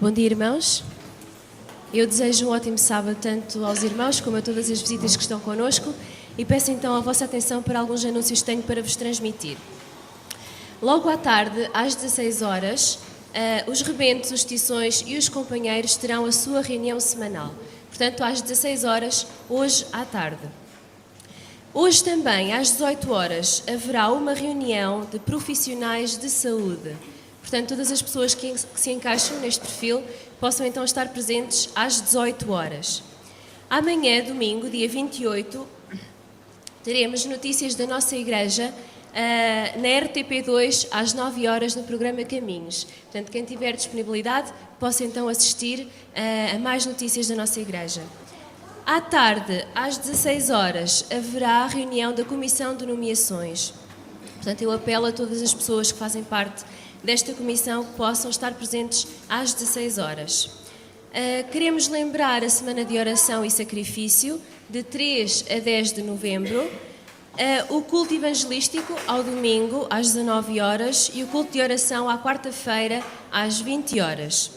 Bom dia, irmãos. Eu desejo um ótimo sábado tanto aos irmãos como a todas as visitas que estão connosco e peço então a vossa atenção para alguns anúncios que tenho para vos transmitir. Logo à tarde, às 16 horas, os rebentos, os tições e os companheiros terão a sua reunião semanal. Portanto, às 16 horas, hoje à tarde. Hoje também, às 18 horas, haverá uma reunião de profissionais de saúde. Portanto, todas as pessoas que se encaixam neste perfil possam então estar presentes às 18 horas. Amanhã, domingo, dia 28, teremos notícias da nossa igreja na RTP2 às 9 horas no programa Caminhos. Portanto, quem tiver disponibilidade possa então assistir a mais notícias da nossa igreja. À tarde, às 16 horas, haverá a reunião da Comissão de Nomeações. Portanto, eu apelo a todas as pessoas que fazem parte desta comissão que possam estar presentes às 16 horas. Queremos lembrar a Semana de Oração e Sacrifício, de 3 a 10 de novembro, o culto evangelístico ao domingo, às 19 horas, e o culto de oração à quarta-feira, às 20 horas.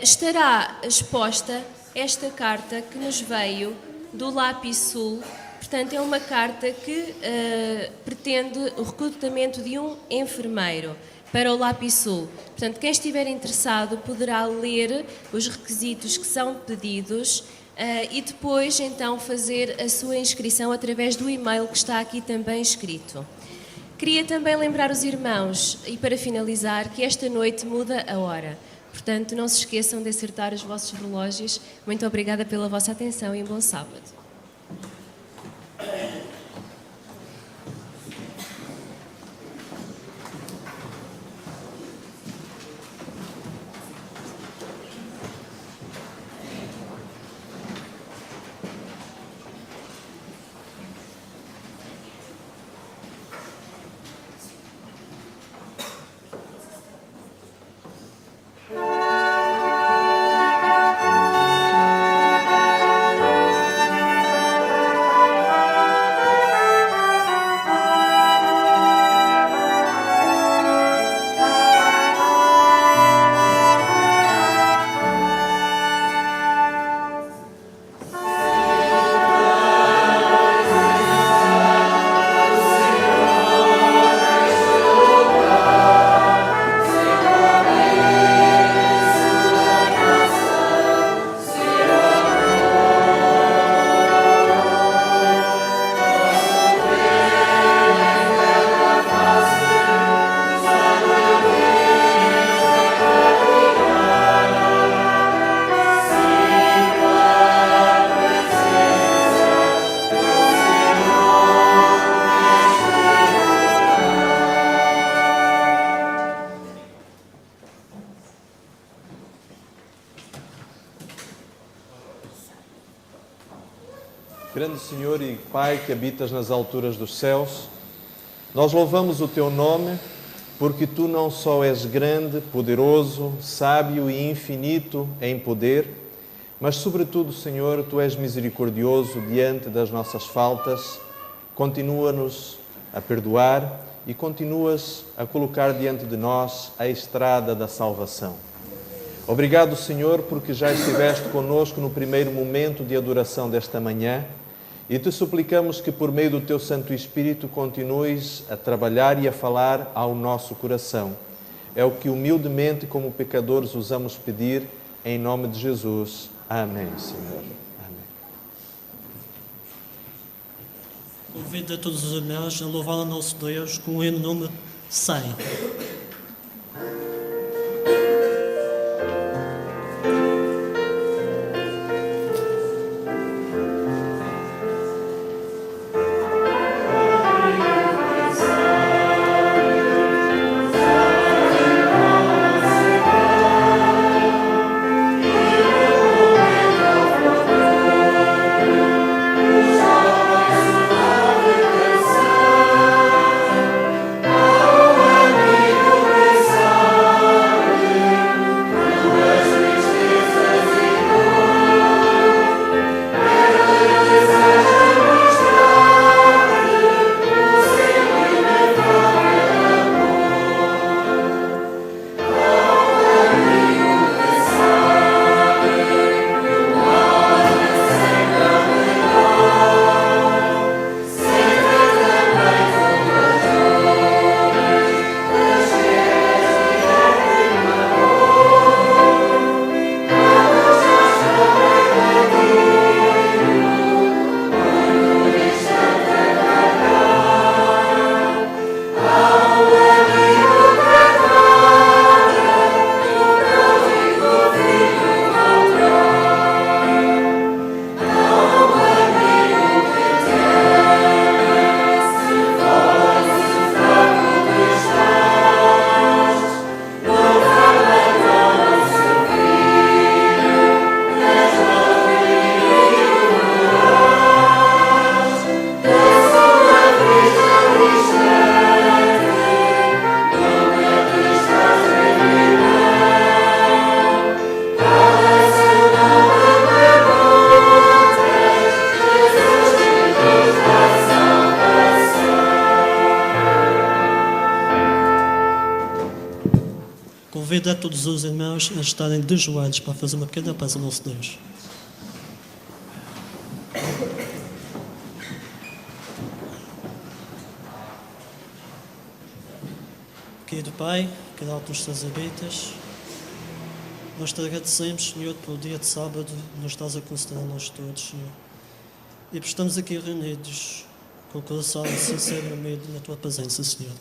Estará exposta esta carta que nos veio do Lápis Sul. Portanto, é uma carta que pretende o recrutamento de um enfermeiro para o Lápis Sul. Portanto, quem estiver interessado poderá ler os requisitos que são pedidos e depois, então, fazer a sua inscrição através do e-mail que está aqui também escrito. Queria também lembrar os irmãos, e para finalizar, que esta noite muda a hora. Portanto, não se esqueçam de acertar os vossos relógios. Muito obrigada pela vossa atenção e um bom sábado. Grande Senhor e Pai que habitas nas alturas dos céus, nós louvamos o Teu nome porque Tu não só és grande, poderoso, sábio e infinito em poder, mas sobretudo, Senhor, Tu és misericordioso diante das nossas faltas, continua-nos a perdoar e continuas a colocar diante de nós a estrada da salvação. Obrigado, Senhor, porque já estiveste conosco no primeiro momento de adoração desta manhã e te suplicamos que, por meio do Teu Santo Espírito, continues a trabalhar e a falar ao nosso coração. É o que humildemente, como pecadores, usamos pedir em nome de Jesus. Amém, Senhor. Amém. Convido a todos os irmãos a louvar o nosso Deus com o hino número 100. Oh, Convido a todos os irmãos a estarem de joelhos para fazer uma pequena prece ao nosso Deus. Querido Pai, que dá os teus habitas, nós te agradecemos, Senhor, pelo dia de sábado que nos estás a conceder a nós todos, Senhor. E por estamos aqui reunidos com o coração sincero e humilde na tua presença, Senhor.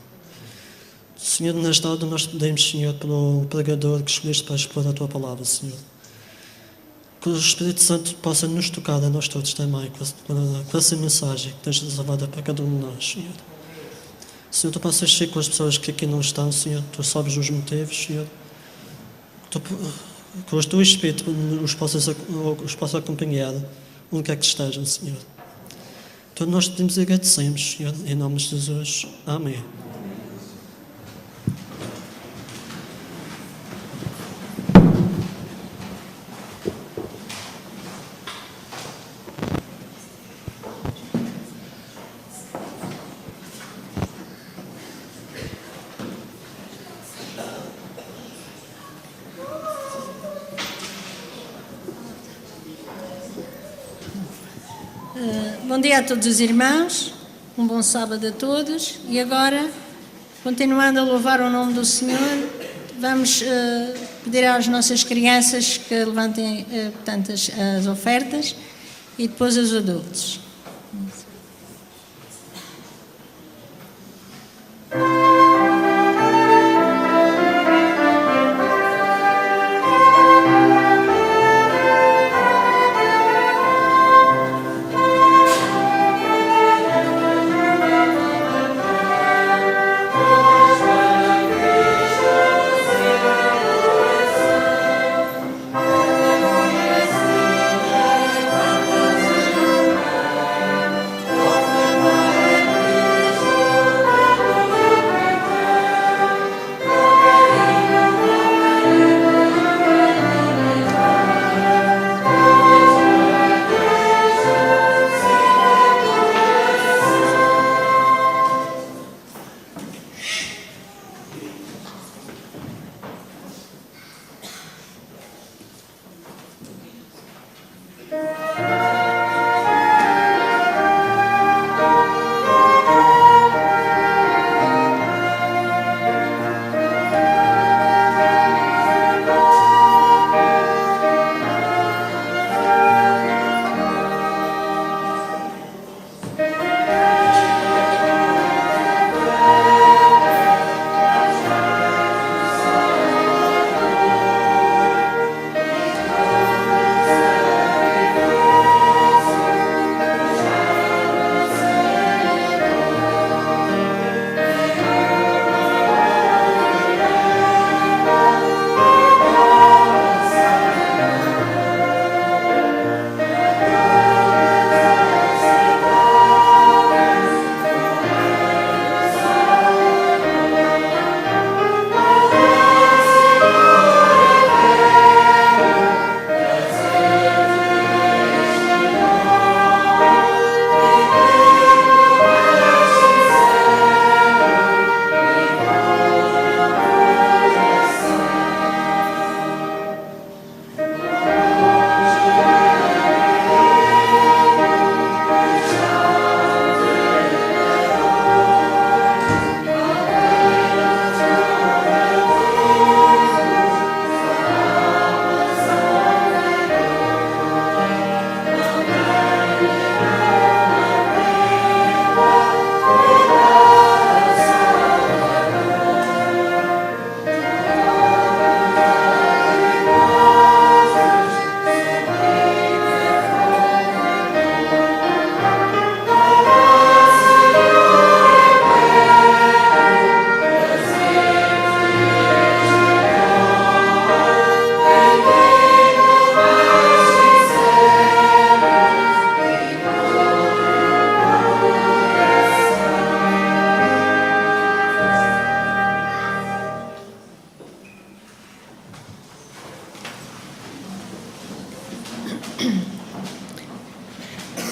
Senhor, nesta hora nós pedimos, Senhor, pelo pregador que escolheste para expor a tua palavra, Senhor. Que o Espírito Santo possa nos tocar a nós todos também, com essa mensagem que tens reservada para cada um de nós, Senhor. Senhor, tu possas ser com as pessoas que aqui não estão, Senhor. Tu sabes os motivos, Senhor. Que o teu Espírito os possa acompanhar onde quer que estejam, Senhor. Então nós te pedimos e agradecemos, Senhor, em nome de Jesus. Amém. Bom dia a todos os irmãos, um bom sábado a todos. E agora, continuando a louvar o nome do Senhor, vamos pedir às nossas crianças que levantem portanto, as ofertas e depois os adultos.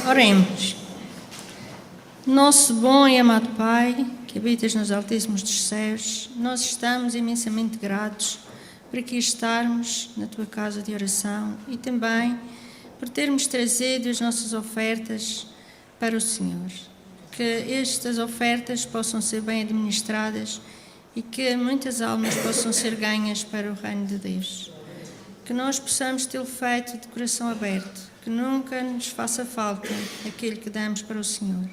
Oremos. Nosso bom e amado Pai, que habitas nos altíssimos dos céus, nós estamos imensamente gratos por aqui estarmos na tua casa de oração e também por termos trazido as nossas ofertas para o Senhor. Que estas ofertas possam ser bem administradas e que muitas almas possam ser ganhas para o reino de Deus. Que nós possamos tê-lo feito de coração aberto, que nunca nos faça falta aquilo que damos para o Senhor.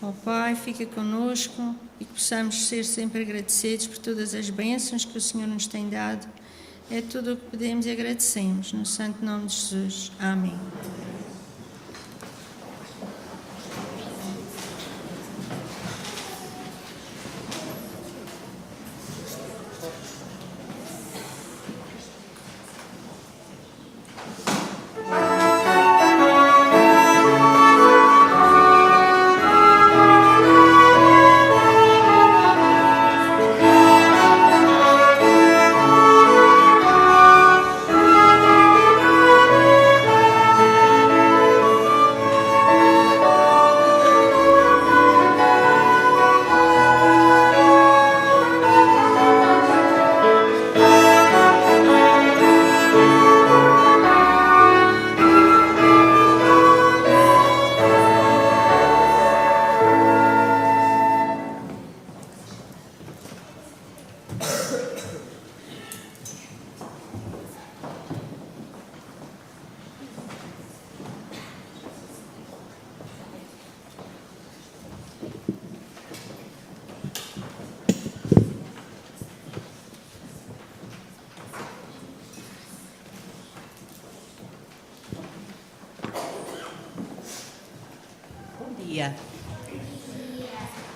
Ó Pai, fica conosco e que possamos ser sempre agradecidos por todas as bênçãos que o Senhor nos tem dado. É tudo o que pedimos e agradecemos, no santo nome de Jesus. Amém.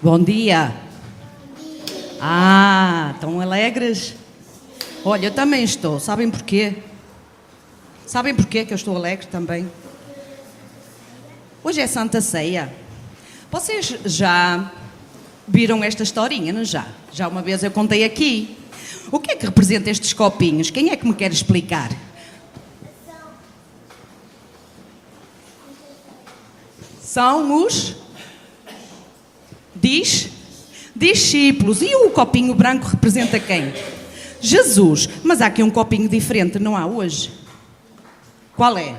Bom dia. Ah, estão alegres? Olha, eu também estou. Sabem porquê? Sabem porquê que eu estou alegre também? Hoje é Santa Ceia. Vocês já viram esta historinha, não já? Já uma vez eu contei aqui. O que é que representa estes copinhos? Quem é que me quer explicar? São os discípulos. E o copinho branco representa quem? Jesus. Mas há aqui um copinho diferente, não há hoje? Qual é?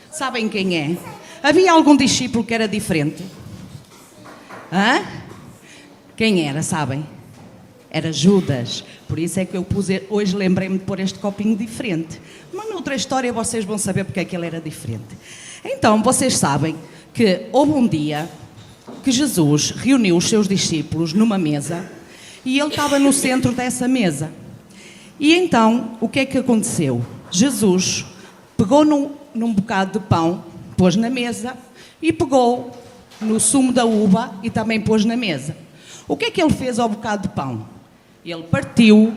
Sabem quem é? Havia algum discípulo que era diferente? Hã? Quem era, sabem? Era Judas. Por isso é que eu pus, hoje lembrei-me de pôr este copinho diferente. Mas noutra história vocês vão saber porque é que ele era diferente. Então, vocês sabem que houve um dia que Jesus reuniu os seus discípulos numa mesa e ele estava no centro dessa mesa. E então, o que é que aconteceu? Jesus pegou num bocado de pão, pôs na mesa e pegou no sumo da uva e também pôs na mesa. O que é que ele fez ao bocado de pão? Ele partiu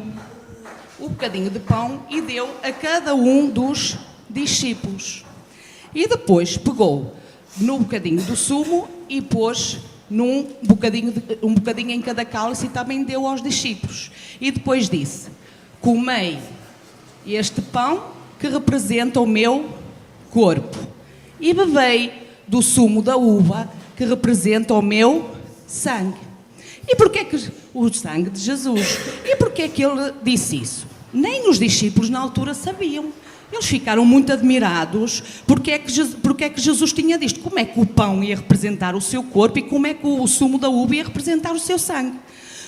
o bocadinho de pão e deu a cada um dos discípulos. E depois pegou no bocadinho do sumo e pôs um bocadinho em cada cálice e também deu aos discípulos. E depois disse: comei este pão que representa o meu corpo e bebei do sumo da uva que representa o meu sangue. E porquê que o sangue de Jesus? E porquê que ele disse isso? Nem os discípulos na altura sabiam. Eles ficaram muito admirados porque é que Jesus tinha disto. Como é que o pão ia representar o seu corpo e como é que o sumo da uva ia representar o seu sangue?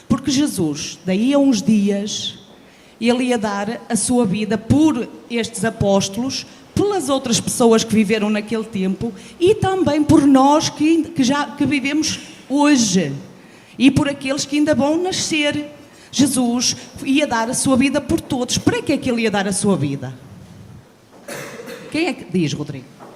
Porque Jesus, daí a uns dias, ele ia dar a sua vida por estes apóstolos, pelas outras pessoas que viveram naquele tempo e também por nós que vivemos hoje e por aqueles que ainda vão nascer. Jesus ia dar a sua vida por todos. Para que é que ele ia dar a sua vida? Quem é que diz, Rodrigo? Para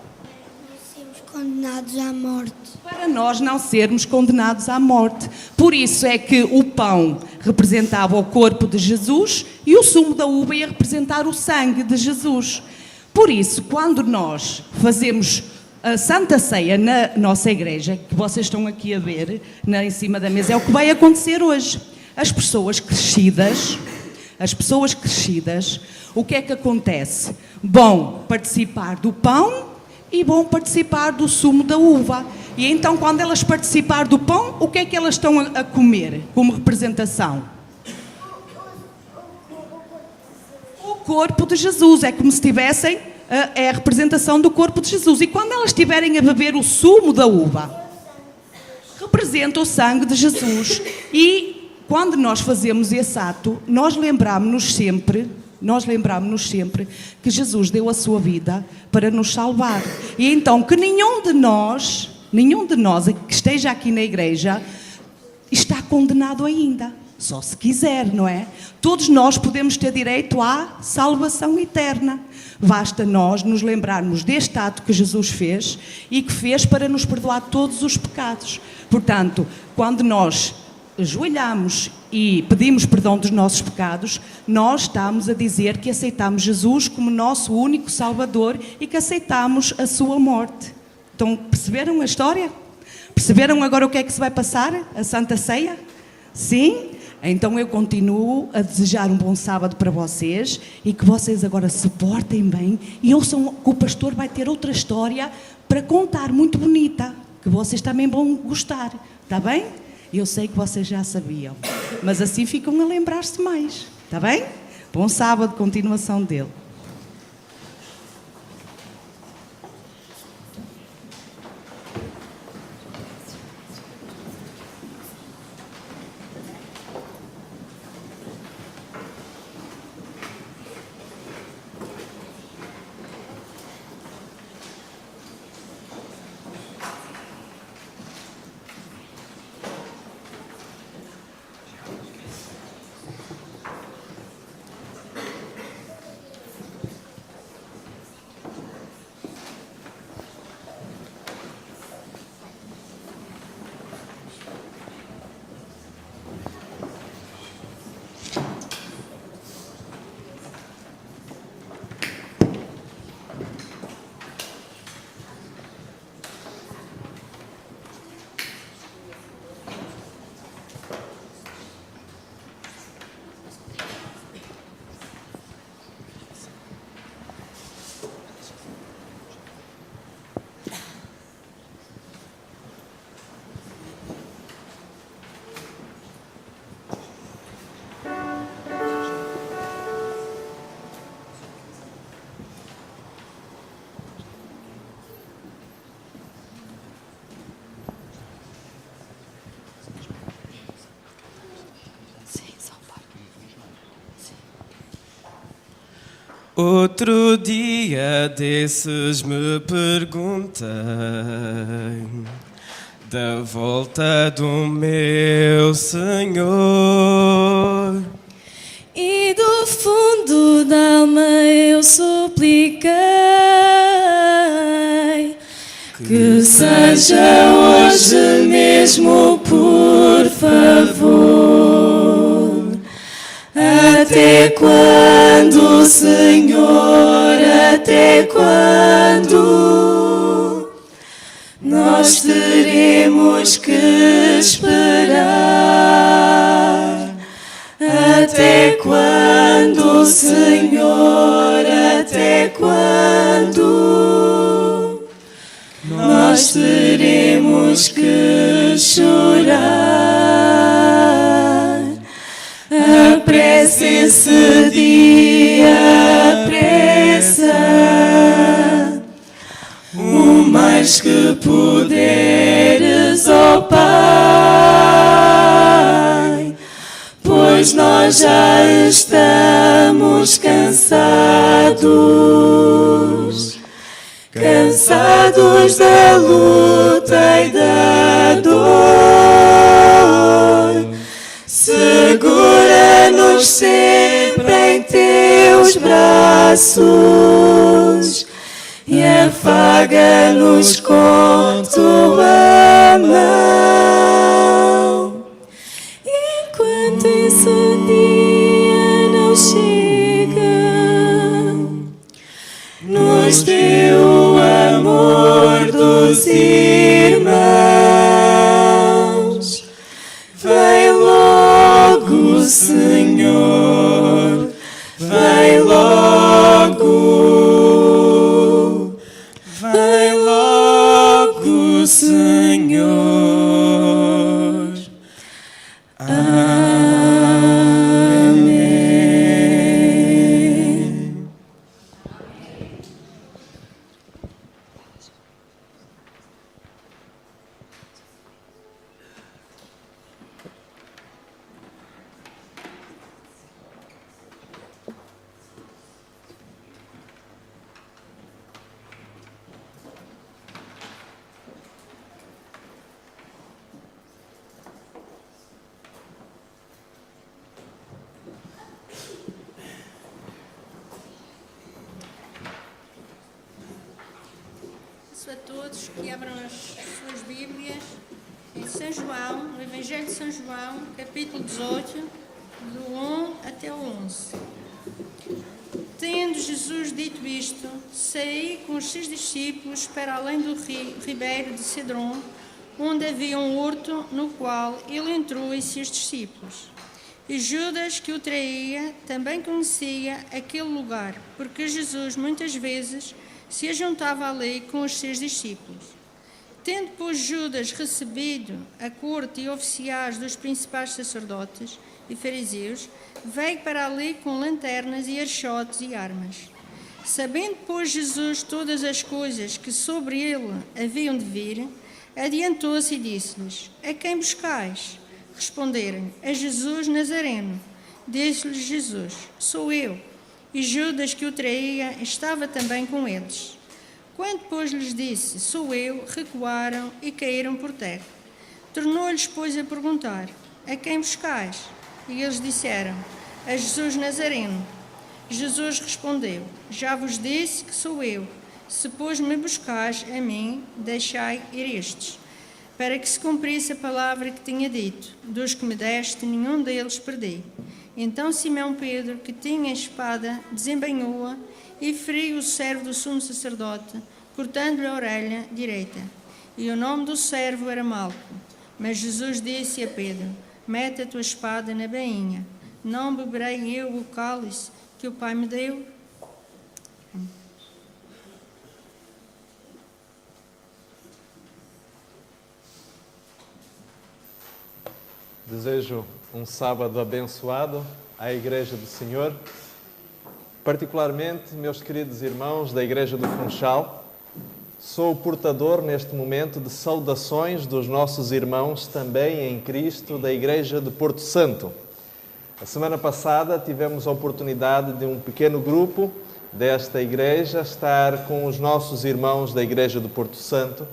não sermos condenados à morte. Para nós não sermos condenados à morte. Por isso é que o pão representava o corpo de Jesus e o sumo da uva ia representar o sangue de Jesus. Por isso, quando nós fazemos a Santa Ceia na nossa igreja, que vocês estão aqui a ver, em cima da mesa, é o que vai acontecer hoje. As pessoas crescidas, o que é que acontece? Vão participar do pão e vão participar do sumo da uva. E então, quando elas participarem do pão, o que é que elas estão a comer como representação? corpo de Jesus, é como se tivessem, é a representação do corpo de Jesus. E quando elas estiverem a beber o sumo da uva, representa o sangue de Jesus. E quando nós fazemos esse ato, nós lembramos-nos sempre que Jesus deu a sua vida para nos salvar. E então que nenhum de nós que esteja aqui na igreja está condenado ainda. Só se quiser, não é? Todos nós podemos ter direito à salvação eterna. Basta nós nos lembrarmos deste ato que Jesus fez e que fez para nos perdoar todos os pecados. Portanto, quando nós ajoelhamos e pedimos perdão dos nossos pecados, nós estamos a dizer que aceitamos Jesus como nosso único Salvador e que aceitamos a sua morte. Então, perceberam a história? Perceberam agora o que é que se vai passar? A Santa Ceia? Sim? Então eu continuo a desejar um bom sábado para vocês e que vocês agora se portem bem e ouçam que o pastor vai ter outra história para contar, muito bonita, que vocês também vão gostar, está bem? Eu sei que vocês já sabiam, mas assim ficam a lembrar-se mais, está bem? Bom sábado, continuação dele. Outro dia desses me perguntei da volta do meu Senhor, E do fundo da alma eu supliquei que seja hoje mesmo, por favor. Até quando, Senhor, até quando nós teremos que esperar? Até quando, Senhor, até quando nós teremos que chorar? Apressa esse dia, apressa, o mais que puderes, ó Pai, pois nós já estamos cansados, cansados da luta e da dor. Segura-nos sempre em teus braços e afaga-nos com tua mão. Enquanto esse dia não chega, nos dê o amor dos irmãos. Vem logo, Senhor, vem logo, vem logo, Senhor. Amém. a todos que abram as suas Bíblias em São João, no Evangelho de São João, capítulo 18, do 1 até o 11. Tendo Jesus dito isto, saí com os seus discípulos para além do ribeiro de Cedron, onde havia um horto no qual ele entrou e seus discípulos. E Judas, que o traía, também conhecia aquele lugar, porque Jesus muitas vezes se ajuntava ali com os seus discípulos. Tendo, pois, Judas recebido a corte e oficiais dos principais sacerdotes e fariseus, veio para ali com lanternas e archotes e armas. Sabendo, pois, Jesus todas as coisas que sobre ele haviam de vir, adiantou-se e disse-lhes: A quem buscais? Responderam: A Jesus Nazareno. Disse-lhes Jesus: Sou eu. E Judas, que o traía, estava também com eles. Quando, pois, lhes disse: Sou eu, recuaram e caíram por terra. Tornou-lhes, pois, a perguntar: A quem buscais? E eles disseram: A Jesus Nazareno. Jesus respondeu: Já vos disse que sou eu. Se, pois, me buscais a mim, deixai ir estes, para que se cumprisse a palavra que tinha dito: Dos que me deste, nenhum deles perdi. Então Simão Pedro, que tinha a espada, desembainhou-a e feriu o servo do sumo sacerdote, cortando-lhe a orelha direita. E o nome do servo era Malco. Mas Jesus disse a Pedro: Mete a tua espada na bainha. Não beberei eu o cálice que o Pai me deu? Desejo um sábado abençoado à Igreja do Senhor, particularmente, meus queridos irmãos da Igreja do Funchal. Sou o portador, neste momento, de saudações dos nossos irmãos também em Cristo da Igreja de Porto Santo. A semana passada tivemos a oportunidade de um pequeno grupo desta igreja estar com os nossos irmãos da Igreja de Porto Santo.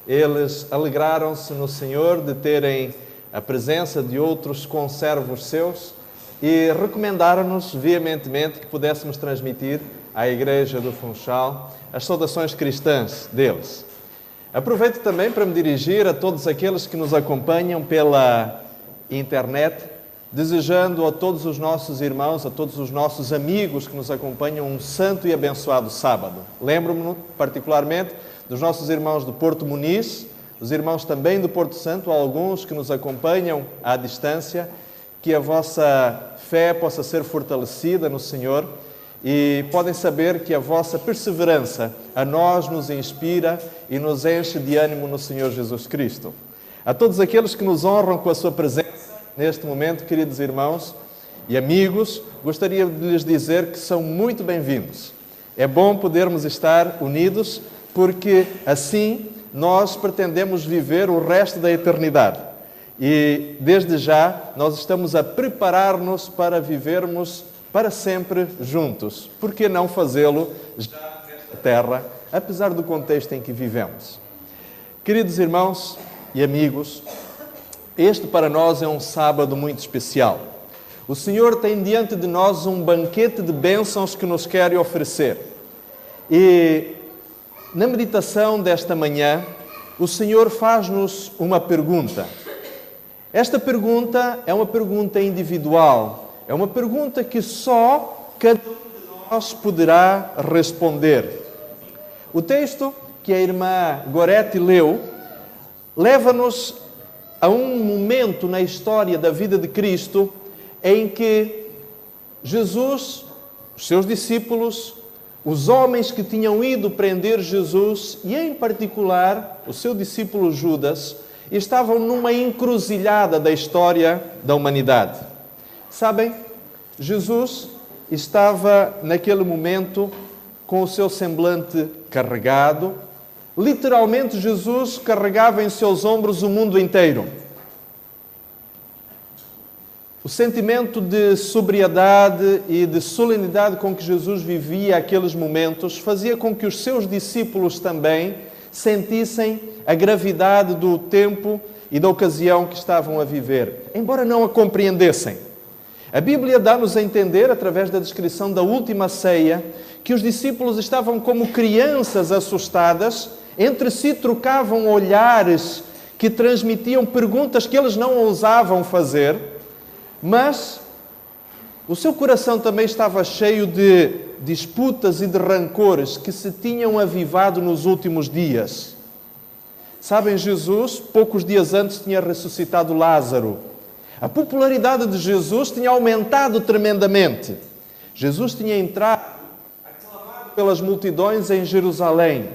Eles alegraram-se no Senhor de terem a presença de outros conservos seus e recomendaram-nos veementemente que pudéssemos transmitir à Igreja do Funchal as saudações cristãs deles. Aproveito também para me dirigir a todos aqueles que nos acompanham pela internet, desejando a todos os nossos irmãos, a todos os nossos amigos que nos acompanham um santo e abençoado sábado. Lembro-me particularmente dos nossos irmãos do Porto Muniz, os irmãos também do Porto Santo, alguns que nos acompanham à distância, que a vossa fé possa ser fortalecida no Senhor e podem saber que a vossa perseverança a nós nos inspira e nos enche de ânimo no Senhor Jesus Cristo. A todos aqueles que nos honram com a sua presença neste momento, queridos irmãos e amigos, gostaria de lhes dizer que são muito bem-vindos. É bom podermos estar unidos, porque assim nós pretendemos viver o resto da eternidade. E, desde já, nós estamos a preparar-nos para vivermos para sempre juntos. Por que não fazê-lo já nesta terra, apesar do contexto em que vivemos? Queridos irmãos e amigos, este para nós é um sábado muito especial. O Senhor tem diante de nós um banquete de bênçãos que nos quer oferecer. E na meditação desta manhã, o Senhor faz-nos uma pergunta. Esta pergunta é uma pergunta individual, é uma pergunta que só cada um de nós poderá responder. O texto que a irmã Gorete leu leva-nos a um momento na história da vida de Cristo em que Jesus, os seus discípulos, os homens que tinham ido prender Jesus e, em particular, o seu discípulo Judas, estavam numa encruzilhada da história da humanidade. Sabem, Jesus estava, naquele momento, com o seu semblante carregado. Literalmente, Jesus carregava em seus ombros o mundo inteiro. O sentimento de sobriedade e de solenidade com que Jesus vivia aqueles momentos fazia com que os seus discípulos também sentissem a gravidade do tempo e da ocasião que estavam a viver, embora não a compreendessem. A Bíblia dá-nos a entender, através da descrição da última ceia, que os discípulos estavam como crianças assustadas Entre si trocavam olhares que transmitiam perguntas que eles não ousavam fazer, mas o seu coração também estava cheio de disputas e de rancores que se tinham avivado nos últimos dias. Sabem, Jesus, poucos dias antes, tinha ressuscitado Lázaro. A popularidade de Jesus tinha aumentado tremendamente. Jesus tinha entrado, aclamado pelas multidões em Jerusalém.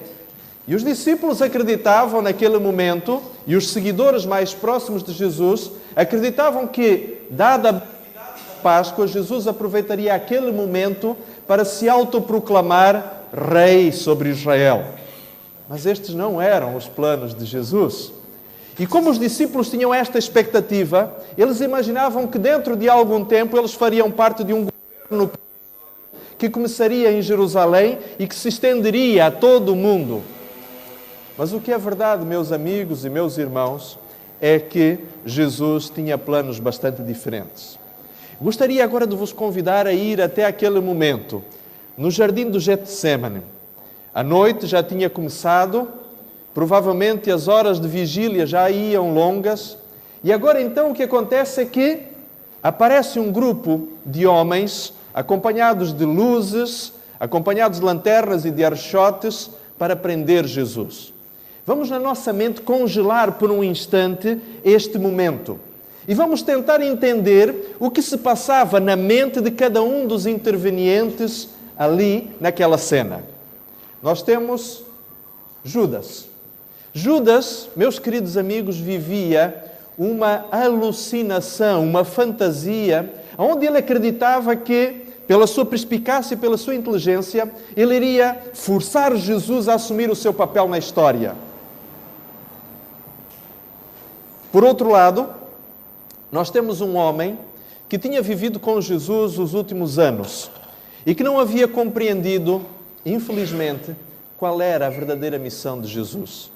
E os discípulos acreditavam naquele momento, e os seguidores mais próximos de Jesus acreditavam que, dada a brevidade da Páscoa, Jesus aproveitaria aquele momento para se autoproclamar rei sobre Israel. Mas estes não eram os planos de Jesus. E como os discípulos tinham esta expectativa, eles imaginavam que dentro de algum tempo eles fariam parte de um governo que começaria em Jerusalém e que se estenderia a todo o mundo. Mas o que é verdade, meus amigos e meus irmãos, é que Jesus tinha planos bastante diferentes. Gostaria agora de vos convidar a ir até aquele momento, no jardim do Getsêmani. A noite já tinha começado, provavelmente as horas de vigília já iam longas, e agora então o que acontece é que aparece um grupo de homens, acompanhados de luzes, acompanhados de lanternas e de archotes, para prender Jesus. Vamos na nossa mente congelar por um instante este momento. E vamos tentar entender o que se passava na mente de cada um dos intervenientes ali naquela cena. Nós temos Judas. Judas, meus queridos amigos, vivia uma alucinação, uma fantasia, onde ele acreditava que, pela sua perspicácia e pela sua inteligência, ele iria forçar Jesus a assumir o seu papel na história. Por outro lado, nós temos um homem que tinha vivido com Jesus os últimos anos e que não havia compreendido, infelizmente, qual era a verdadeira missão de Jesus.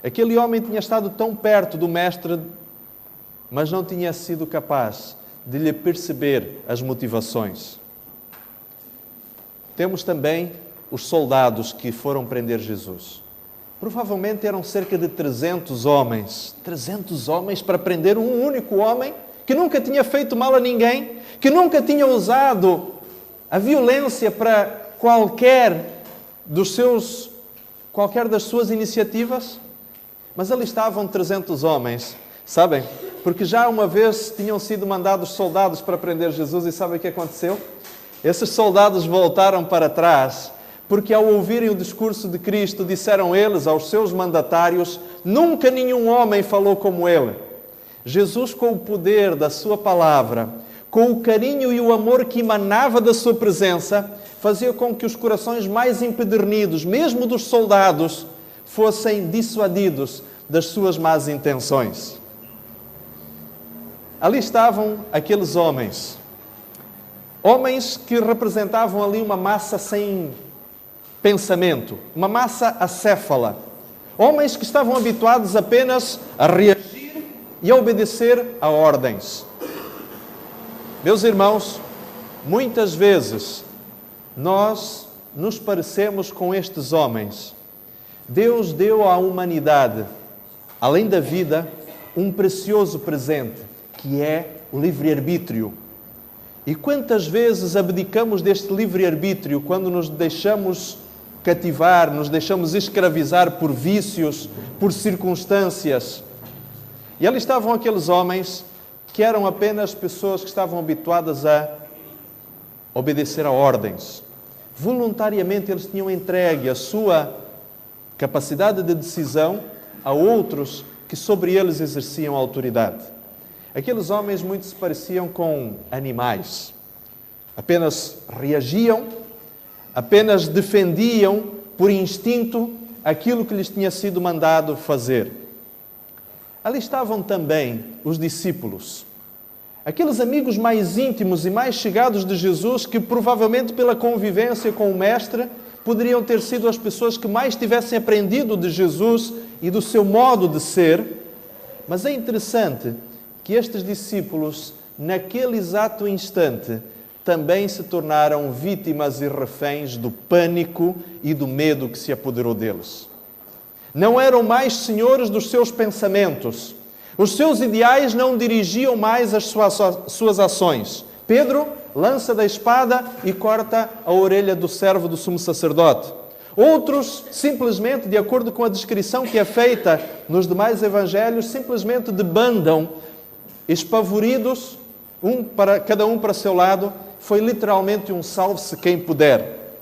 Aquele homem tinha estado tão perto do Mestre, mas não tinha sido capaz de lhe perceber as motivações. Temos também os soldados que foram prender Jesus. Provavelmente eram cerca de 300 homens. 300 homens para prender um único homem que nunca tinha feito mal a ninguém, que nunca tinha usado a violência para qualquer das suas iniciativas. Mas ali estavam 300 homens, sabem? Porque já uma vez tinham sido mandados soldados para prender Jesus e sabem o que aconteceu? Esses soldados voltaram para trás, porque ao ouvirem o discurso de Cristo, disseram eles aos seus mandatários: nunca nenhum homem falou como ele. Jesus, com o poder da sua palavra, com o carinho e o amor que emanava da sua presença, fazia com que os corações mais empedernidos, mesmo dos soldados, fossem dissuadidos das suas más intenções. Ali estavam aqueles homens que representavam ali uma massa sem pensamento, uma massa acéfala. Homens que estavam habituados apenas a reagir e a obedecer a ordens. Meus irmãos, muitas vezes nós nos parecemos com estes homens. Deus deu à humanidade, além da vida, um precioso presente, que é o livre-arbítrio. E quantas vezes abdicamos deste livre-arbítrio quando nos deixamos cativar, nos deixamos escravizar por vícios, por circunstâncias. E ali estavam aqueles homens que eram apenas pessoas que estavam habituadas a obedecer a ordens. Voluntariamente eles tinham entregue a sua capacidade de decisão a outros que sobre eles exerciam autoridade. Aqueles homens muito se pareciam com animais. Apenas reagiam, apenas defendiam por instinto aquilo que lhes tinha sido mandado fazer. Ali estavam também os discípulos, aqueles amigos mais íntimos e mais chegados de Jesus que provavelmente pela convivência com o Mestre poderiam ter sido as pessoas que mais tivessem aprendido de Jesus e do seu modo de ser. Mas é interessante que estes discípulos, naquele exato instante, também se tornaram vítimas e reféns do pânico e do medo que se apoderou deles. Não eram mais senhores dos seus pensamentos. Os seus ideais não dirigiam mais as suas ações. Pedro lança da espada e corta a orelha do servo do sumo sacerdote. Outros, simplesmente, de acordo com a descrição que é feita nos demais evangelhos, simplesmente debandam, espavoridos, cada um para seu lado. Foi literalmente um salve-se quem puder.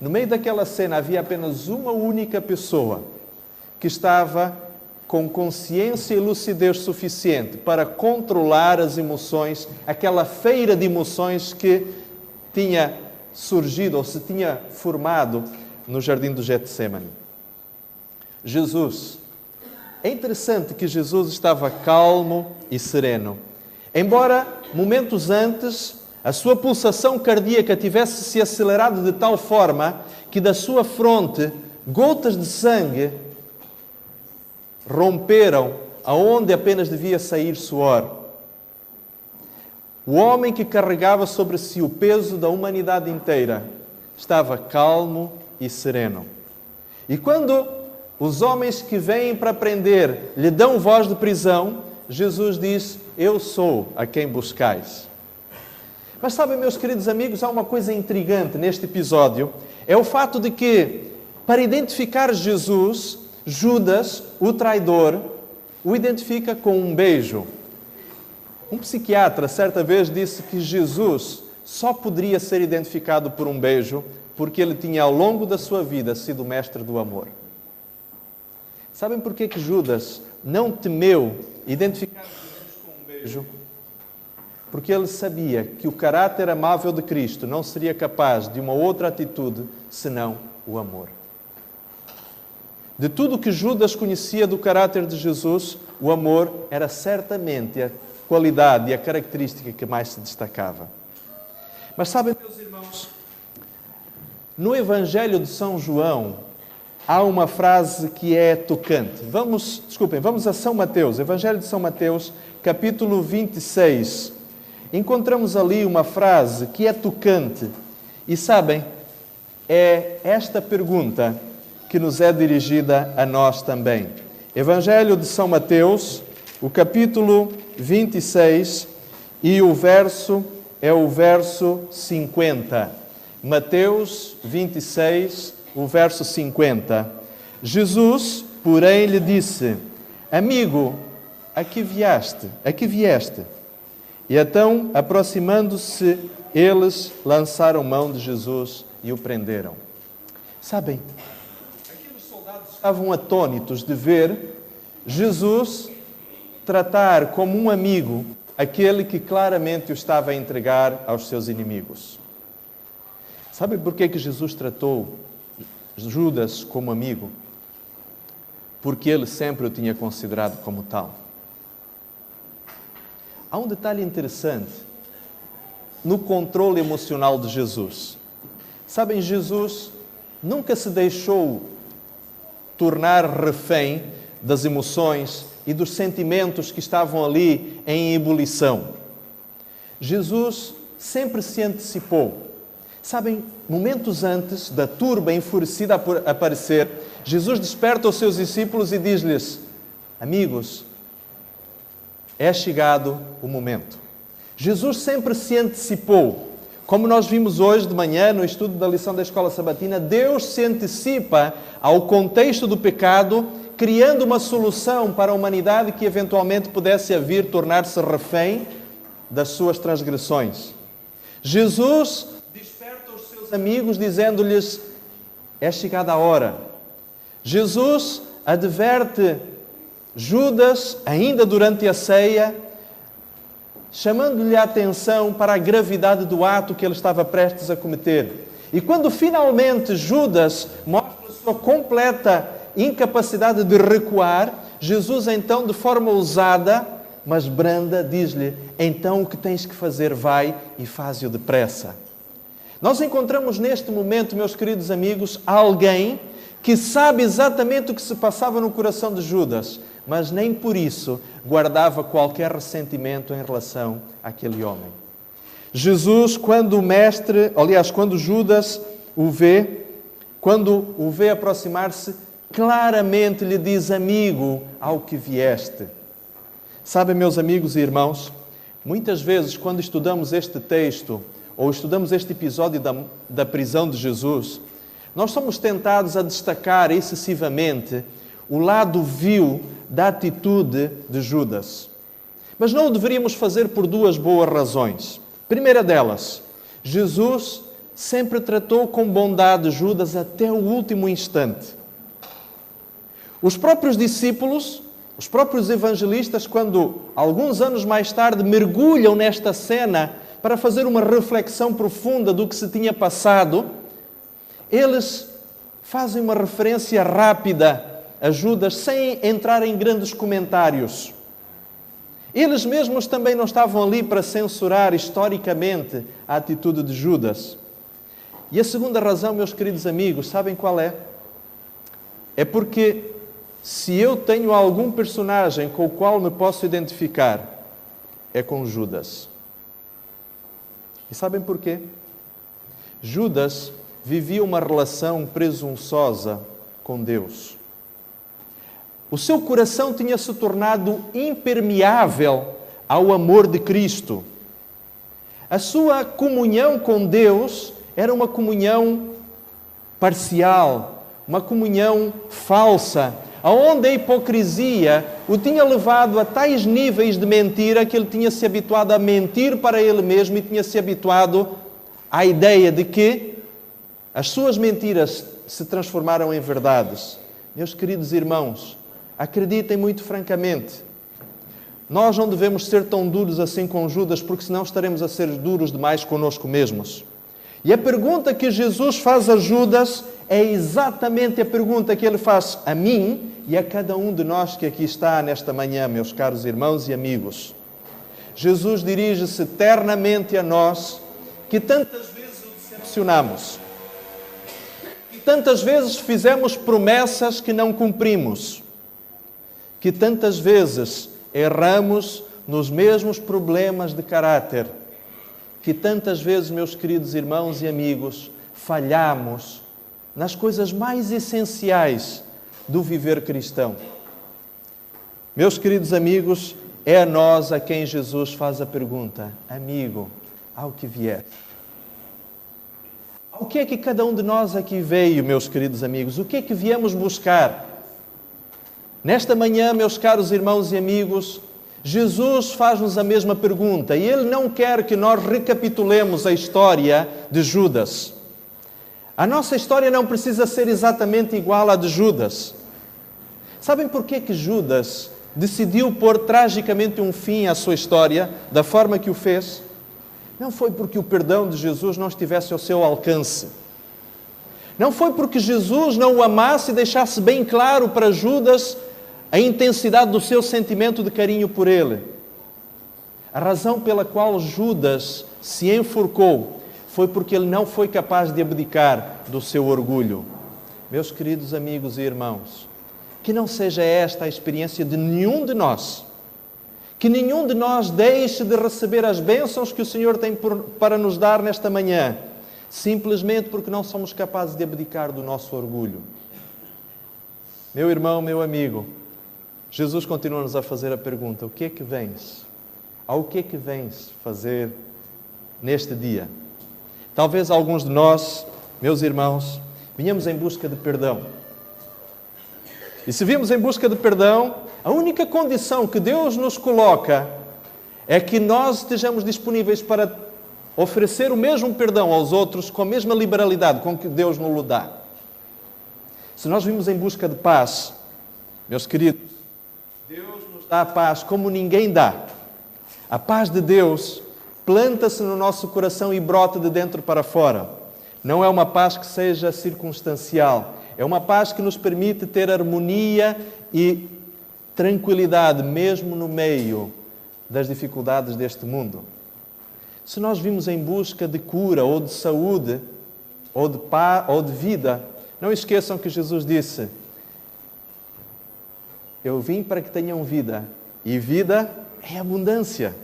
No meio daquela cena havia apenas uma única pessoa que estava com consciência e lucidez suficiente para controlar as emoções, aquela feira de emoções que tinha surgido ou se tinha formado no jardim do Getsemane. Jesus. É interessante que Jesus estava calmo e sereno. Embora momentos antes a sua pulsação cardíaca tivesse se acelerado de tal forma que da sua fronte gotas de sangue romperam aonde apenas devia sair suor. O homem que carregava sobre si o peso da humanidade inteira estava calmo e sereno. E quando os homens que vêm para prender lhe dão voz de prisão, Jesus diz: eu sou a quem buscais. Mas sabem, meus queridos amigos, há uma coisa intrigante neste episódio. É o fato de que, para identificar Jesus, Judas, o traidor, o identifica com um beijo. Um psiquiatra, certa vez, disse que Jesus só poderia ser identificado por um beijo porque ele tinha, ao longo da sua vida, sido mestre do amor. Sabem por que Judas não temeu identificar Jesus com um beijo? Porque ele sabia que o caráter amável de Cristo não seria capaz de uma outra atitude senão o amor. De tudo que Judas conhecia do caráter de Jesus, o amor era certamente a qualidade e a característica que mais se destacava. Mas sabem, meus irmãos, no Evangelho de São João há uma frase que é tocante. Vamos a São Mateus, Evangelho de São Mateus, capítulo 26. Encontramos ali uma frase que é tocante. E sabem, é esta pergunta que nos é dirigida a nós também. Evangelho de São Mateus, o capítulo 26, e o verso é o verso 50. Mateus 26, o verso 50. Jesus, porém, lhe disse: amigo, a que vieste? E então, aproximando-se, eles lançaram mão de Jesus e o prenderam. Sabem, aqueles soldados estavam atônitos de ver Jesus tratar como um amigo aquele que claramente o estava a entregar aos seus inimigos. Sabem por que Jesus tratou Judas como amigo? Porque ele sempre o tinha considerado como tal. Há um detalhe interessante no controle emocional de Jesus. Sabem, Jesus nunca se deixou tornar refém das emoções e dos sentimentos que estavam ali em ebulição. Jesus sempre se antecipou. Sabem, momentos antes da turba enfurecida aparecer, Jesus desperta os seus discípulos e diz-lhes: amigos, é chegado o momento. Jesus sempre se antecipou. Como nós vimos hoje de manhã no estudo da lição da Escola Sabatina, Deus se antecipa ao contexto do pecado, criando uma solução para a humanidade que eventualmente pudesse vir tornar-se refém das suas transgressões. Jesus desperta os seus amigos dizendo-lhes: é chegada a hora. Jesus adverte Judas, ainda durante a ceia, chamando-lhe a atenção para a gravidade do ato que ele estava prestes a cometer. E quando finalmente Judas mostra a sua completa incapacidade de recuar, Jesus então, de forma ousada, mas branda, diz-lhe: então o que tens que fazer, vai e faz-o depressa. Nós encontramos neste momento, meus queridos amigos, alguém que sabe exatamente o que se passava no coração de Judas, mas nem por isso guardava qualquer ressentimento em relação àquele homem. Jesus, quando Judas o vê, quando o vê aproximar-se, claramente lhe diz: amigo, ao que vieste. Sabem, meus amigos e irmãos, muitas vezes quando estudamos este texto, ou estudamos este episódio da prisão de Jesus, nós somos tentados a destacar excessivamente o lado vil da atitude de Judas. Mas não o deveríamos fazer por duas boas razões. Primeira delas, Jesus sempre tratou com bondade Judas até o último instante. Os próprios discípulos, os próprios evangelistas, quando alguns anos mais tarde mergulham nesta cena para fazer uma reflexão profunda do que se tinha passado, eles fazem uma referência rápida a Judas sem entrar em grandes comentários. Eles mesmos também não estavam ali para censurar historicamente a atitude de Judas. E a segunda razão, meus queridos amigos, sabem qual é? É porque se eu tenho algum personagem com o qual me posso identificar, é com Judas. E sabem porquê? Judas vivia uma relação presunçosa com Deus. O seu coração tinha se tornado impermeável ao amor de Cristo. A sua comunhão com Deus era uma comunhão parcial, uma comunhão falsa, onde a hipocrisia o tinha levado a tais níveis de mentira que ele tinha se habituado a mentir para ele mesmo e tinha se habituado à ideia de que as suas mentiras se transformaram em verdades. Meus queridos irmãos, acreditem muito francamente, nós não devemos ser tão duros assim com Judas, porque senão estaremos a ser duros demais conosco mesmos. E a pergunta que Jesus faz a Judas é exatamente a pergunta que ele faz a mim e a cada um de nós que aqui está nesta manhã, meus caros irmãos e amigos. Jesus dirige-se eternamente a nós, que tantas vezes o decepcionamos, que tantas vezes fizemos promessas que não cumprimos, que tantas vezes erramos nos mesmos problemas de caráter, que tantas vezes, meus queridos irmãos e amigos, falhamos nas coisas mais essenciais do viver cristão. Meus queridos amigos, é a nós a quem Jesus faz a pergunta: amigo, ao que vier? Ao que é que cada um de nós aqui veio, meus queridos amigos? O que é que viemos buscar? Nesta manhã, meus caros irmãos e amigos, Jesus faz-nos a mesma pergunta e Ele não quer que nós recapitulemos a história de Judas. A nossa história não precisa ser exatamente igual à de Judas. Sabem porquê que Judas decidiu pôr tragicamente um fim à sua história da forma que o fez? Não foi porque o perdão de Jesus não estivesse ao seu alcance. Não foi porque Jesus não o amasse e deixasse bem claro para Judas a intensidade do seu sentimento de carinho por ele. A razão pela qual Judas se enforcou foi porque ele não foi capaz de abdicar do seu orgulho. Meus queridos amigos e irmãos, que não seja esta a experiência de nenhum de nós. Que nenhum de nós deixe de receber as bênçãos que o Senhor tem para nos dar nesta manhã, simplesmente porque não somos capazes de abdicar do nosso orgulho. Meu irmão, meu amigo, Jesus continua-nos a fazer a pergunta: o que é que vens? Ao que é que vens fazer neste dia? Talvez alguns de nós, meus irmãos, vinhamos em busca de perdão. E se viemos em busca de perdão, a única condição que Deus nos coloca é que nós estejamos disponíveis para oferecer o mesmo perdão aos outros com a mesma liberalidade com que Deus nos dá. Se nós vimos em busca de paz, meus queridos, Deus nos dá a paz como ninguém dá. A paz de Deus planta-se no nosso coração e brota de dentro para fora. Não é uma paz que seja circunstancial. É uma paz que nos permite ter harmonia e tranquilidade, mesmo no meio das dificuldades deste mundo. Se nós vimos em busca de cura, ou de saúde, ou de paz, ou de vida, não esqueçam que Jesus disse: eu vim para que tenham vida, e vida é abundância.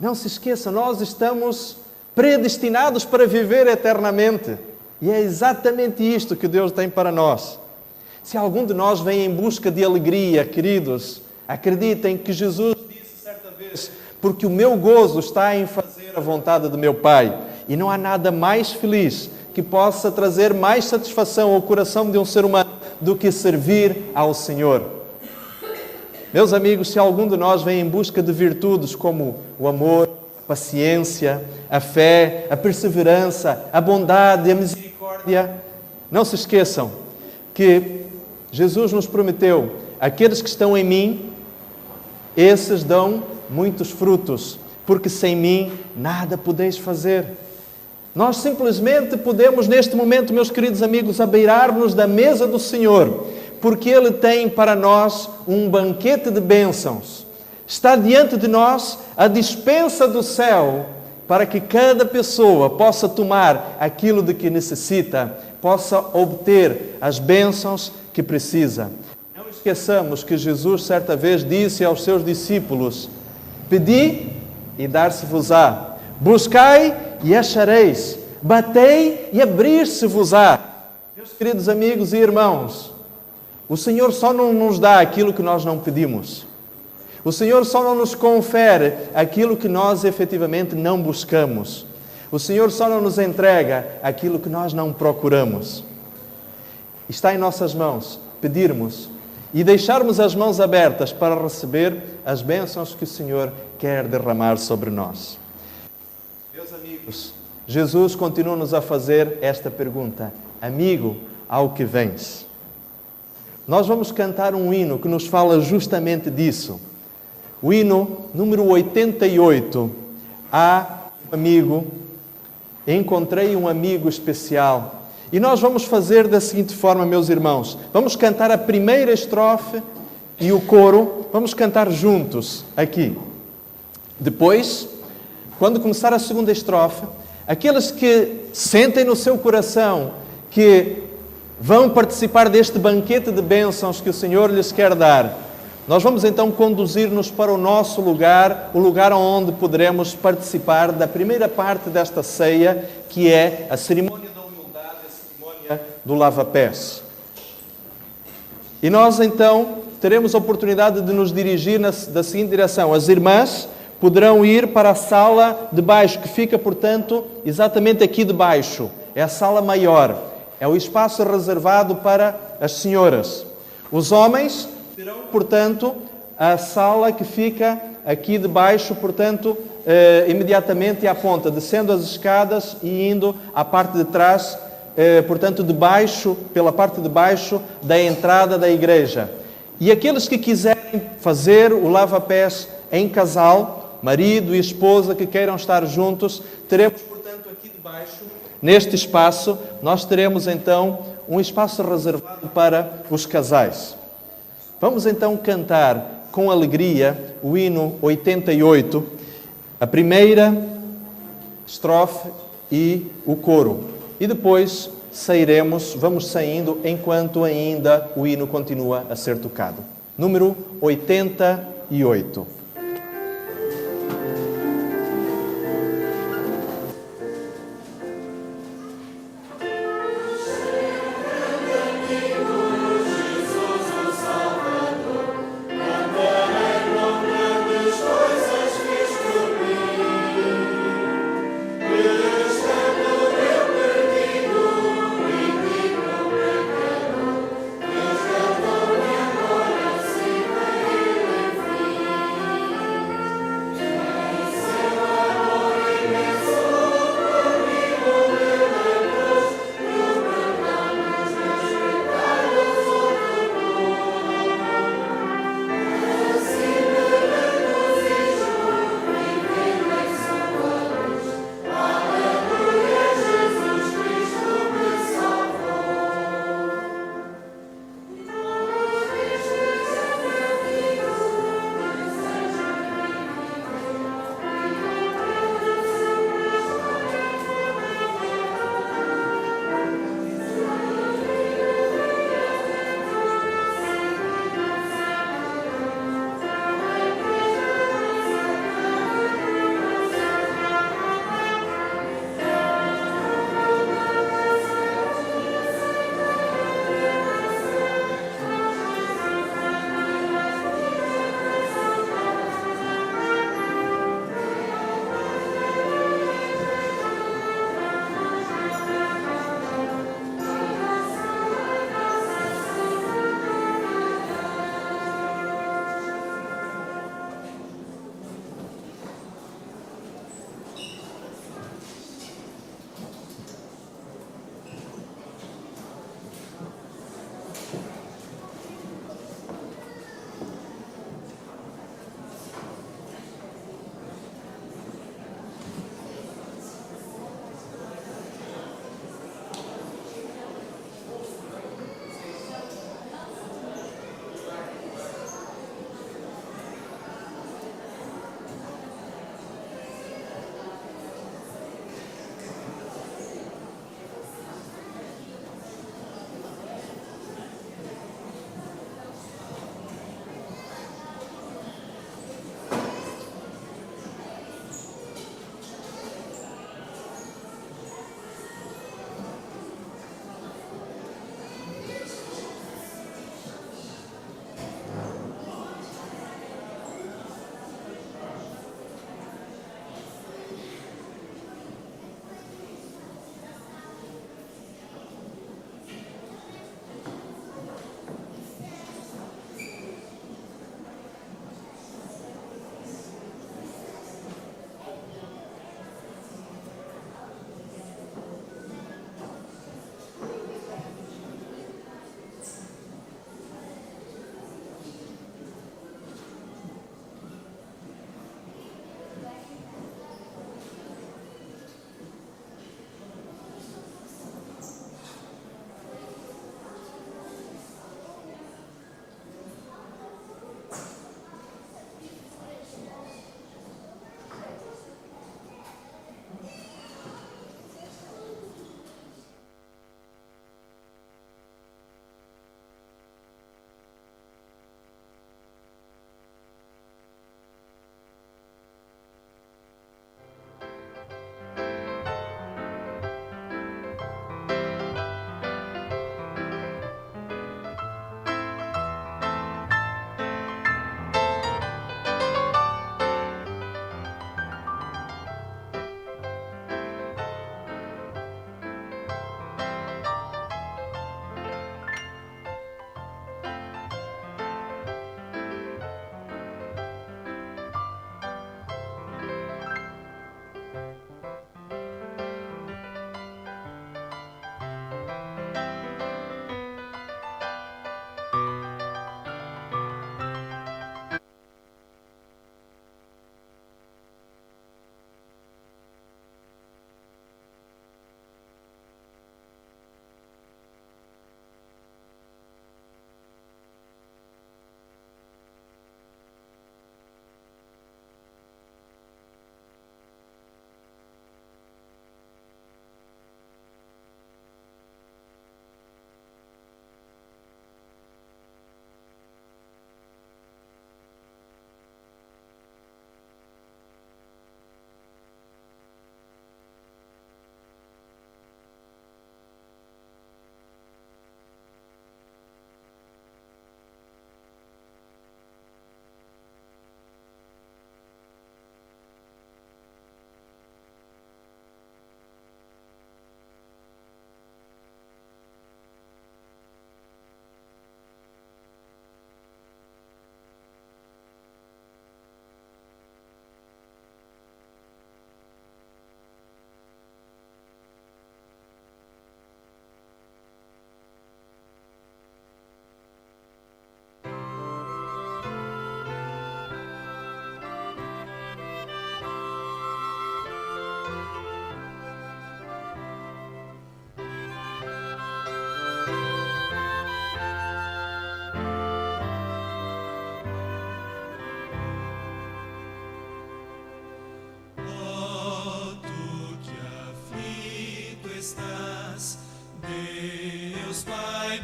Não se esqueçam, nós estamos predestinados para viver eternamente. E é exatamente isto que Deus tem para nós. Se algum de nós vem em busca de alegria, queridos, acreditem que Jesus disse certa vez: porque o meu gozo está em fazer a vontade de meu Pai. E não há nada mais feliz que possa trazer mais satisfação ao coração de um ser humano do que servir ao Senhor. Meus amigos, se algum de nós vem em busca de virtudes como o amor, a paciência, a fé, a perseverança, a bondade, a misericórdia, não se esqueçam que Jesus nos prometeu: aqueles que estão em mim, esses dão muitos frutos, porque sem mim nada podeis fazer. Nós simplesmente podemos, neste momento, meus queridos amigos, abeirar-nos da mesa do Senhor, porque Ele tem para nós um banquete de bênçãos. Está diante de nós a despensa do céu, para que cada pessoa possa tomar aquilo de que necessita, possa obter as bênçãos que precisa. Não esqueçamos que Jesus certa vez disse aos seus discípulos: pedi e dar-se-vos-á, buscai e achareis, batei e abrir-se-vos-á. Meus queridos amigos e irmãos, o Senhor só não nos dá aquilo que nós não pedimos. O Senhor só não nos confere aquilo que nós efetivamente não buscamos. O Senhor só não nos entrega aquilo que nós não procuramos. Está em nossas mãos pedirmos e deixarmos as mãos abertas para receber as bênçãos que o Senhor quer derramar sobre nós. Meus amigos, Jesus continua-nos a fazer esta pergunta: amigo, ao que vens? Nós vamos cantar um hino que nos fala justamente disso. O hino número 88. Há um amigo, encontrei um amigo especial. E nós vamos fazer da seguinte forma, meus irmãos. Vamos cantar a primeira estrofe e o coro. Vamos cantar juntos aqui. Depois, quando começar a segunda estrofe, aqueles que sentem no seu coração que vão participar deste banquete de bênçãos que o Senhor lhes quer dar, nós vamos então conduzir-nos para o nosso lugar, o lugar onde poderemos participar da primeira parte desta ceia, que é a cerimônia da humildade, a cerimônia do lava-pés. E nós então teremos a oportunidade de nos dirigir da seguinte direção. As irmãs poderão ir para a sala de baixo, que fica, portanto, exatamente aqui de baixo. É a sala maior. É o espaço reservado para as senhoras. Os homens terão, portanto, a sala que fica aqui de baixo, portanto, imediatamente à ponta, descendo as escadas e indo à parte de trás, portanto, de baixo, pela parte de baixo da entrada da igreja. E aqueles que quiserem fazer o lava-pés em casal, marido e esposa que queiram estar juntos, teremos, portanto, aqui de baixo, neste espaço, nós teremos então um espaço reservado para os casais. Vamos então cantar com alegria o hino 88, a primeira estrofe e o coro. E depois sairemos, vamos saindo enquanto ainda o hino continua a ser tocado. Número 88.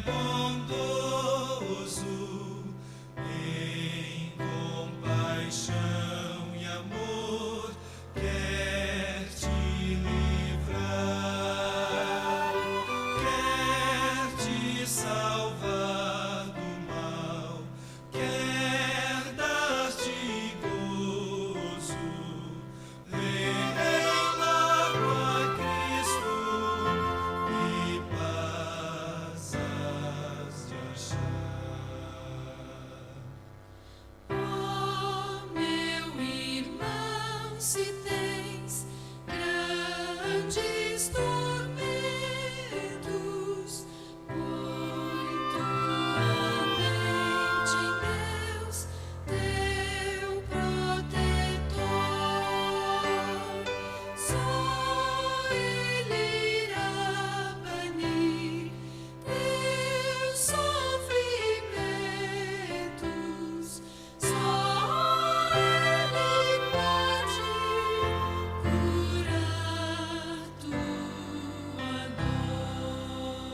bondoso em compaixão e amor, quer te livrar, quer te salvar do mal, quer dar-te gozo. Vem logo a Cristo e paz has de achar. Oh, meu irmão, se tens grandes tormentos, põe tua mente em Deus, teu protetor. Só Ele irá banir teus sofrimentos. Só Ele pode curar tua dor.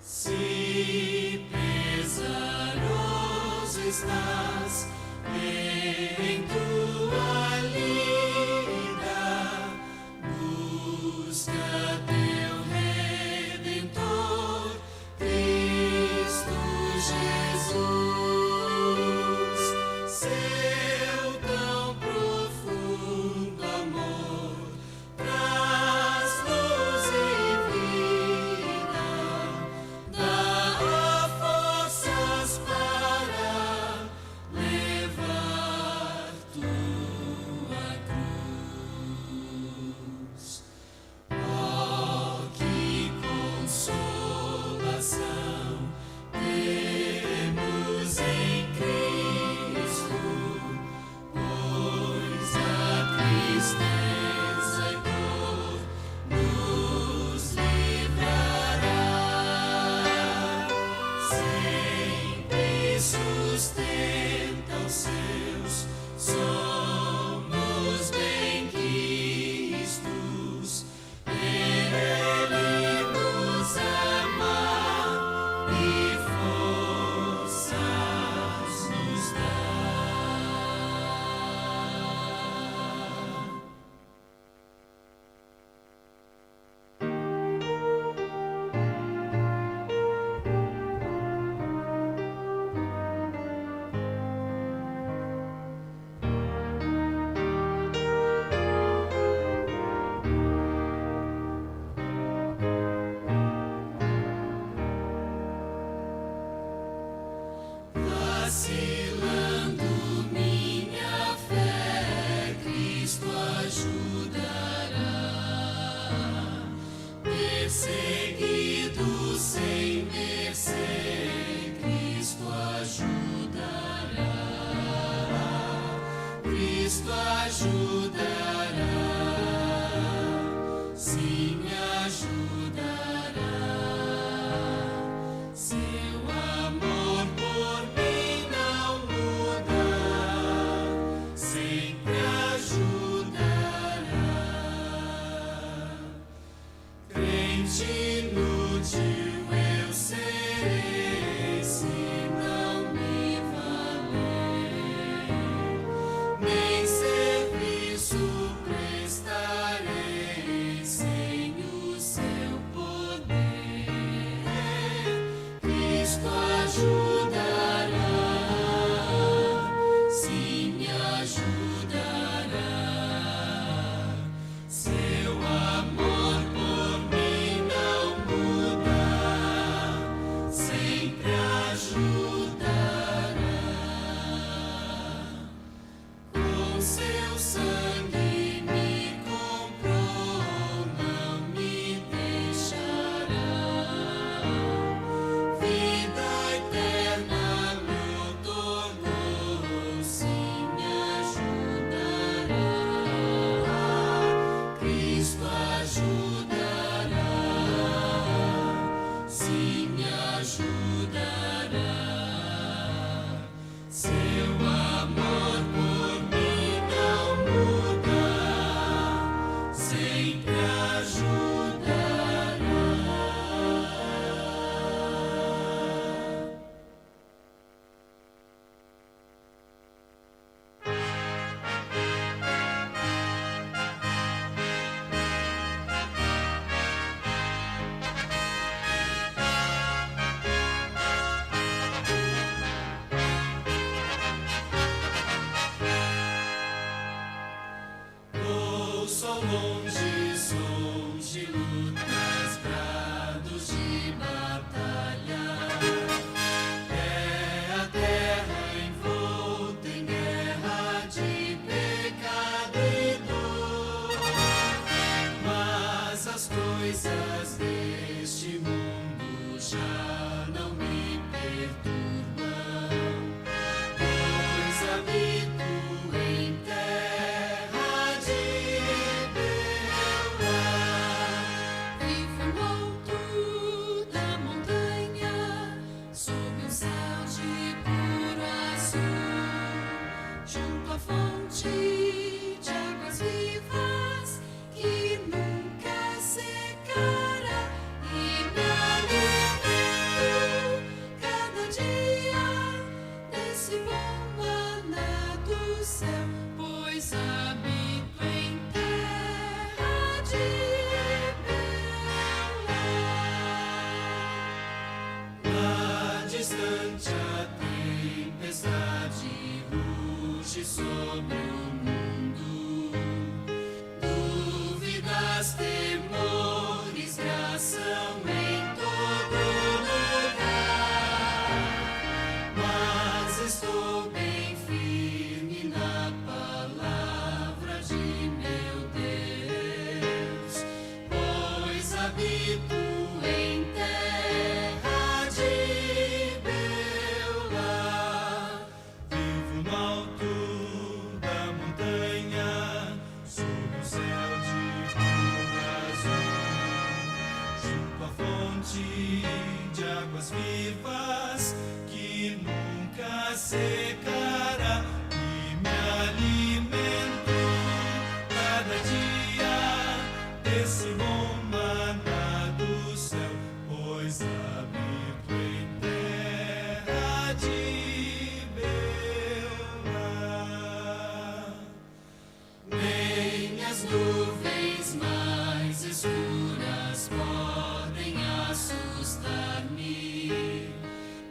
Se pesaroso estás em tua lida, busca teu Redentor, Cristo Jesus. Seu tão profundo amor traz luz e vida, dá forças para levar tua cruz. Oh, que consolação temos em Cristo, pois a tristeza e dor nos livrará. Sempre sustenta os seus, somos bem-quistos. Ele nos ama e forças nos dá. Vacilando minha fé, Cristo ajudará. Perseguido sem mercê, Cristo ajudará. Cristo ajudará. Sim, me ajudará. Seu amor por mim não muda, sempre ajudará. Crente inútil eu serei se não me valer, nem serviço prestarei sem o seu poder. Cristo ajudará, sim, me ajudará. Seu amor por mim não muda, sempre ajudará. Com seu sangue me comprou, não me deixará. Vida eterna me otorgou, sim, me ajudará. Cristo ajudará, sim, me ajudará. Seu amor por mim não muda, sempre ajudará. paz, temores, graça em todo lugar. Mas estou bem firme na palavra de meu Deus, pois habito em terra de Beulah. Vivo no alto da montanha, sob o céu de cor azul, junto à fonte de águas vivas que nunca secará, e me alimento cada dia desse bom maná do céu, pois habito em terra de Beulah. Nem as nuvens mais escuras podem assustar-me.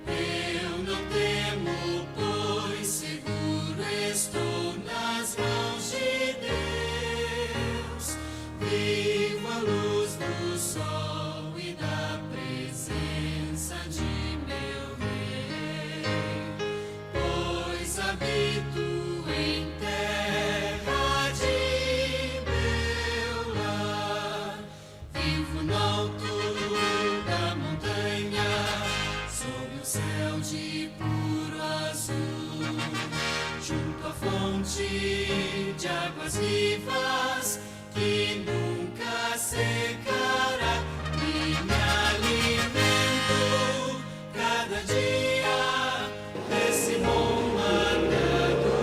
Eu não temo, pois seguro estou nas mãos de Deus. Vivo à luz do sol e da presença de meu Rei, pois habito em terra de Beulah. Vivo no alto da montanha, sob o céu de puro azul, junto à fonte de águas vivas que nunca secará, e me alimento cada dia desse bom maná do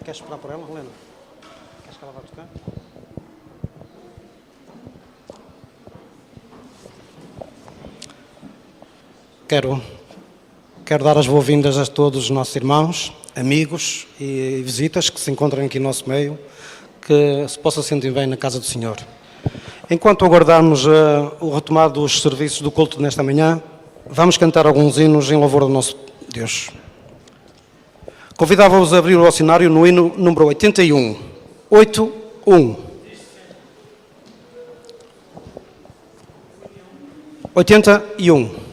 Queres esperar por ela, Helena? Queres que ela vá tocar? Quero dar as boas-vindas a todos os nossos irmãos, amigos e visitas que se encontram aqui no nosso meio, que se possam sentir bem na casa do Senhor. Enquanto aguardamos o retomado dos serviços do culto nesta manhã, vamos cantar alguns hinos em louvor do nosso Deus. Convidava-vos a abrir o oceanário no hino número 81. 81. 81.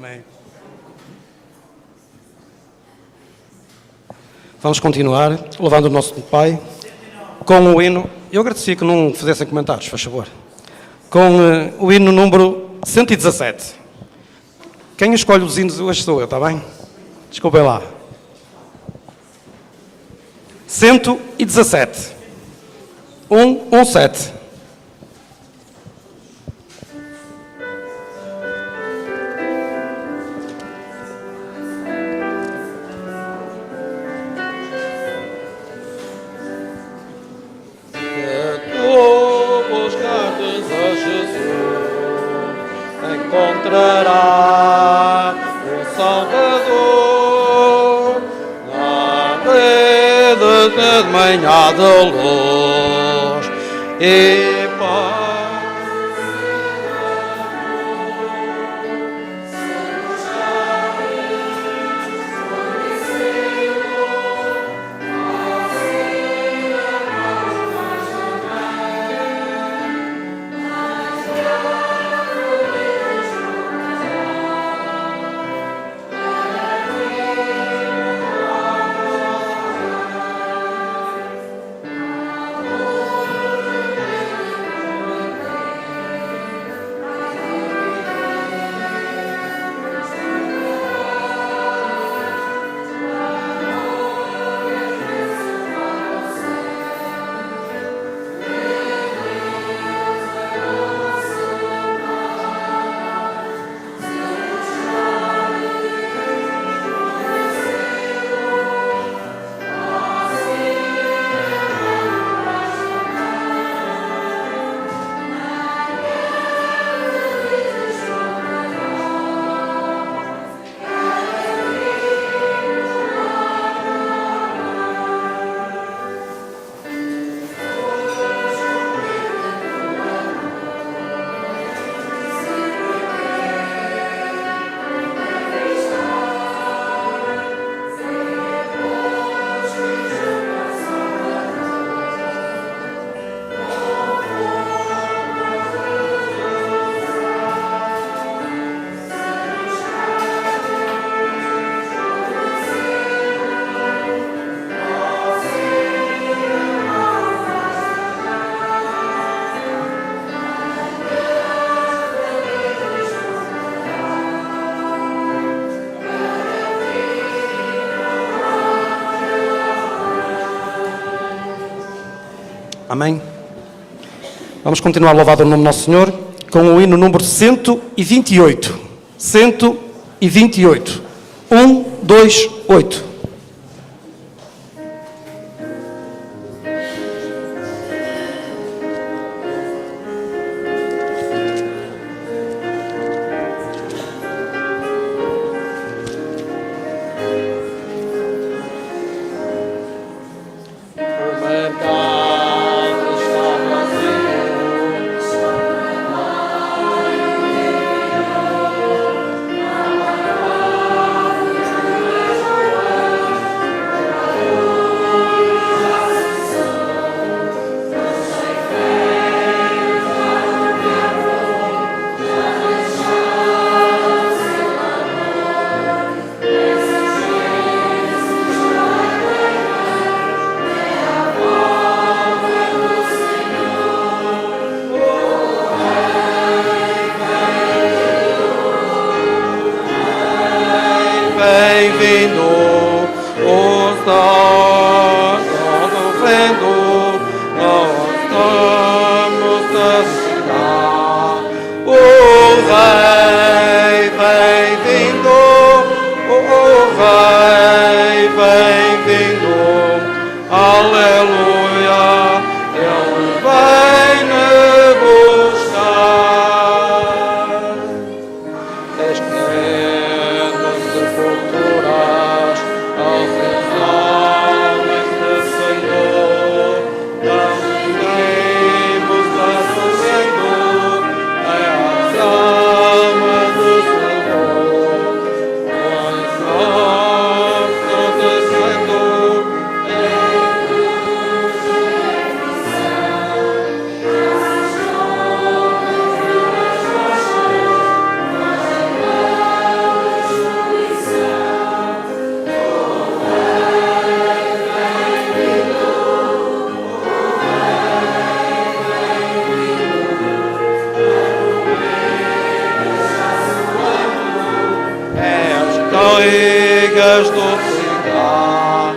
Amém. Vamos continuar louvando o nosso Pai com o hino. Eu agradecia que não fizessem comentários, faz favor. Com o hino número 117. Quem escolhe os hinos hoje sou eu, está bem? Desculpem lá. 117. 117. Encontrará o Salvador na rede de manhã de luz e paz. Amém? Vamos continuar a louvar o nome do nosso Senhor com o hino número 128. 128. 128. O mas duplicar.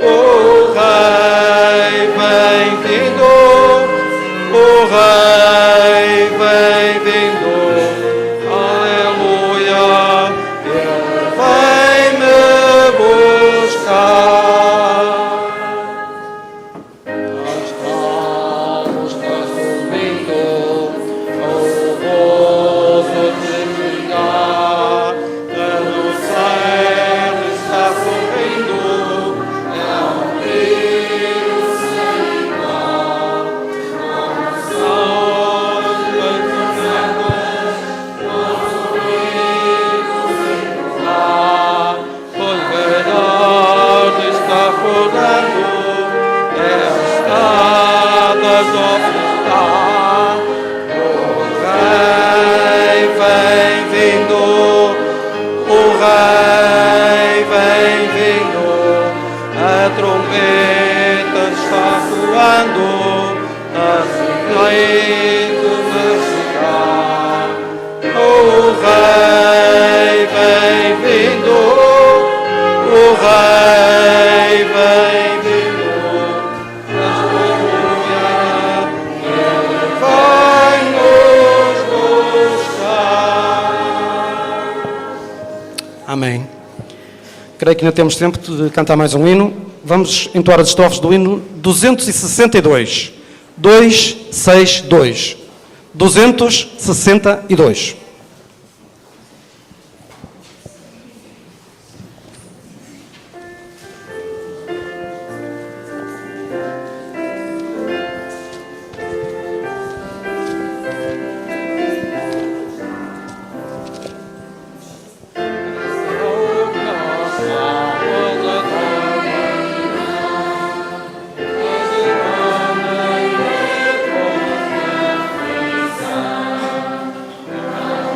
O Rei bem-vindo, o Rei bem-vindo, aleluia, Ele vem me buscar. Nós estamos consumindo o gozo de ficar, no céu está sorrindo, é um Deus sem igual. Nós cantamos, nosso amigo sem igual, pois verdade está rodando, é a estrada do ficar. O Rei bem-vindo, o Rei bem-vindo, a trombeta está soando, a silêncio de chegar. O Rei bem-vindo, o Rei bem-vindo, aleluia, Ele vai nos buscar. Amém. Creio que ainda temos tempo de cantar mais um hino. Vamos entoar as estrofes do hino 262. 262. 262. Nós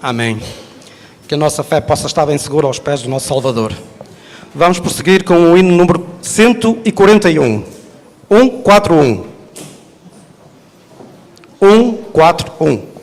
Amém. Que a nossa fé possa estar bem segura aos pés do nosso Salvador. Vamos prosseguir com o hino número 141. 141. 141.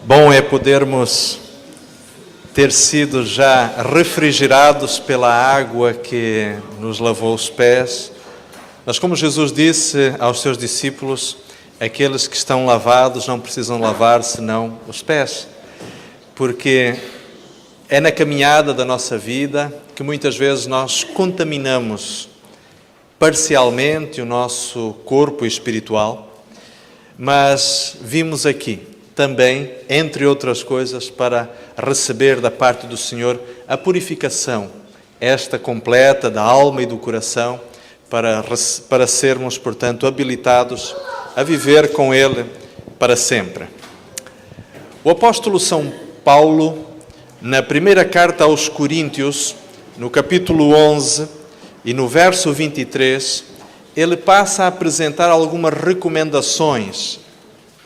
Bom é podermos ter sido já refrigerados pela água que nos lavou os pés. Mas como Jesus disse aos seus discípulos, aqueles que estão lavados não precisam lavar senão os pés. Porque é na caminhada da nossa vida que muitas vezes nós contaminamos parcialmente o nosso corpo espiritual. Mas vimos aqui também, entre outras coisas, para receber da parte do Senhor a purificação, esta completa da alma e do coração, para sermos, portanto, habilitados a viver com Ele para sempre. O apóstolo São Paulo, na primeira carta aos Coríntios, no capítulo 11 e no verso 23, ele passa a apresentar algumas recomendações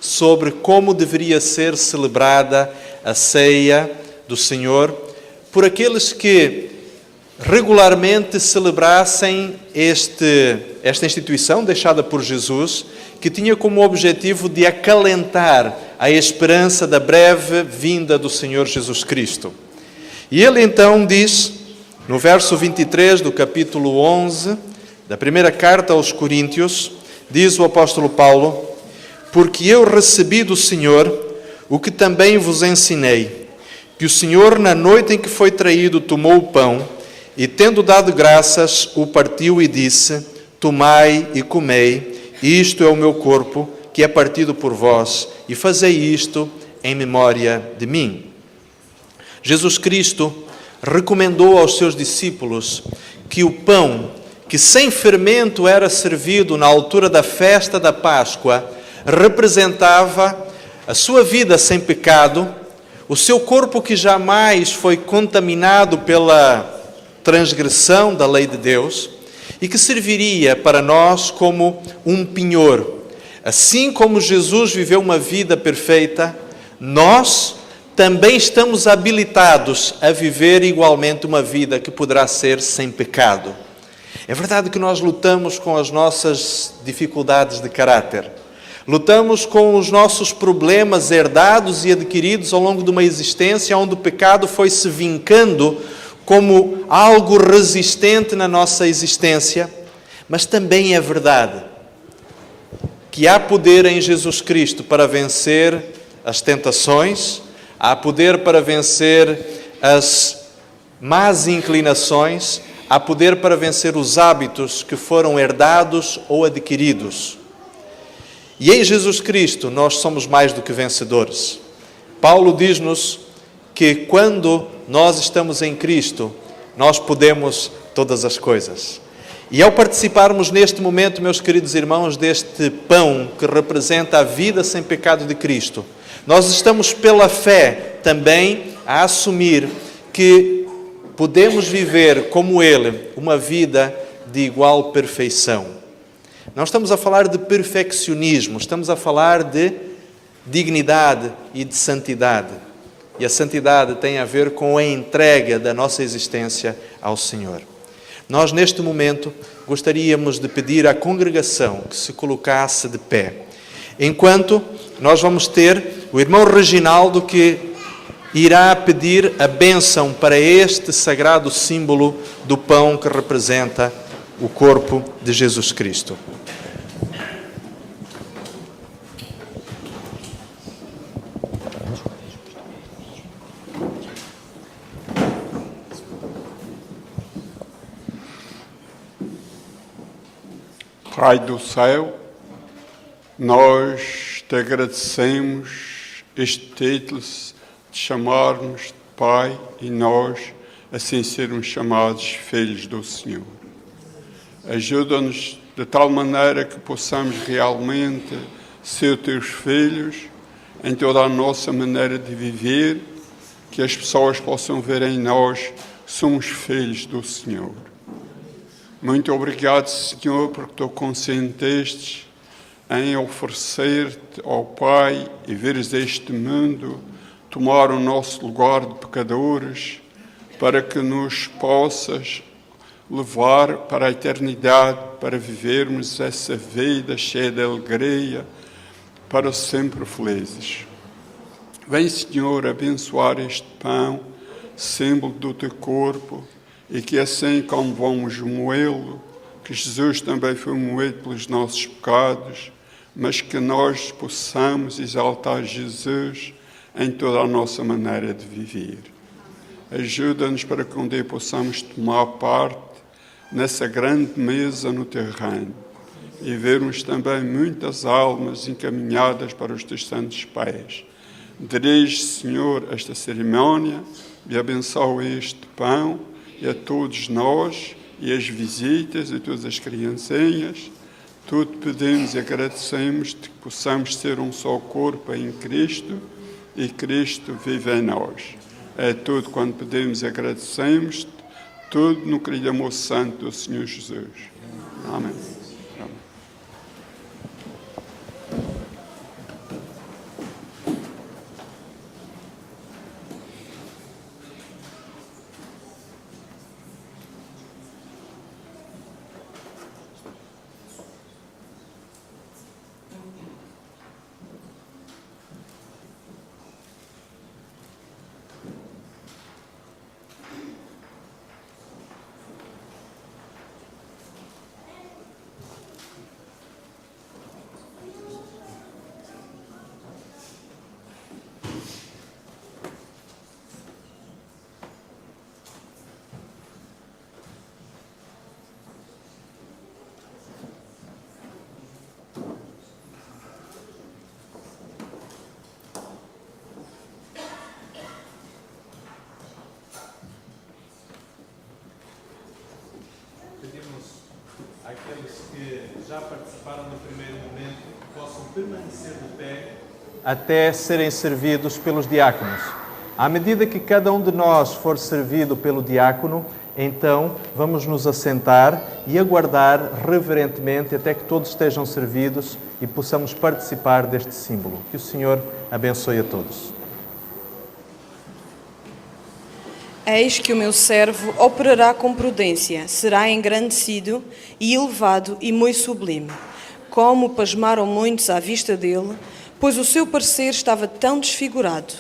sobre como deveria ser celebrada a ceia do Senhor por aqueles que regularmente celebrassem esta instituição deixada por Jesus, que tinha como objetivo de acalentar a esperança da breve vinda do Senhor Jesus Cristo. E ele então diz, no verso 23 do capítulo 11, da primeira carta aos Coríntios, diz o apóstolo Paulo: porque eu recebi do Senhor o que também vos ensinei, que o Senhor, na noite em que foi traído, tomou o pão e, tendo dado graças, o partiu e disse: tomai e comei, isto é o meu corpo, que é partido por vós, e fazei isto em memória de mim. Jesus Cristo recomendou aos seus discípulos que o pão, que sem fermento era servido na altura da festa da Páscoa, representava a sua vida sem pecado, o seu corpo que jamais foi contaminado pela transgressão da lei de Deus e que serviria para nós como um penhor. Assim como Jesus viveu uma vida perfeita, nós também estamos habilitados a viver igualmente uma vida que poderá ser sem pecado. É verdade que nós lutamos com as nossas dificuldades de caráter. Lutamos com os nossos problemas herdados e adquiridos ao longo de uma existência onde o pecado foi se vincando como algo resistente na nossa existência. Mas também é verdade que há poder em Jesus Cristo para vencer as tentações, há poder para vencer as más inclinações, há poder para vencer os hábitos que foram herdados ou adquiridos. E em Jesus Cristo nós somos mais do que vencedores. Paulo diz-nos que quando nós estamos em Cristo, nós podemos todas as coisas. E ao participarmos neste momento, meus queridos irmãos, deste pão que representa a vida sem pecado de Cristo, nós estamos pela fé também a assumir que podemos viver como Ele uma vida de igual perfeição. Não estamos a falar de perfeccionismo, estamos a falar de dignidade e de santidade. E a santidade tem a ver com a entrega da nossa existência ao Senhor. Nós, neste momento, gostaríamos de pedir à congregação que se colocasse de pé, enquanto nós vamos ter o irmão Reginaldo que irá pedir a bênção para este sagrado símbolo do pão que representa o corpo de Jesus Cristo. Pai do céu, nós te agradecemos este título de chamarmos de Pai e nós assim sermos chamados filhos do Senhor. Ajuda-nos de tal maneira que possamos realmente ser teus filhos em toda a nossa maneira de viver, que as pessoas possam ver em nós que somos filhos do Senhor. Muito obrigado, Senhor, porque tu consenteste em oferecer-te ao Pai e veres este mundo tomar o nosso lugar de pecadores para que nos possas levar para a eternidade, para vivermos essa vida cheia de alegria, para sempre felizes. Vem, Senhor, abençoar este pão, símbolo do teu corpo, e que assim como vamos moê-lo, que Jesus também foi moído pelos nossos pecados, mas que nós possamos exaltar Jesus em toda a nossa maneira de viver. Ajuda-nos para que um dia possamos tomar parte nessa grande mesa no teu reino e vermos também muitas almas encaminhadas para os teus santos pés. Dirige, Senhor, esta cerimónia e abençoa este pão e a todos nós, e as visitas, e todas as criancinhas. Tudo pedimos e agradecemos de que possamos ser um só corpo em Cristo, e Cristo vive em nós. É tudo quando pedimos e agradecemos, tudo no querido amor santo do Senhor Jesus. Amém. Aqueles que já participaram no primeiro momento possam permanecer de pé até serem servidos pelos diáconos. À medida que cada um de nós for servido pelo diácono, então vamos nos assentar e aguardar reverentemente até que todos estejam servidos e possamos participar deste símbolo. Que o Senhor abençoe a todos. Eis que o meu servo operará com prudência, será engrandecido e elevado e muito sublime. Como pasmaram muitos à vista dele, pois o seu parecer estava tão desfigurado,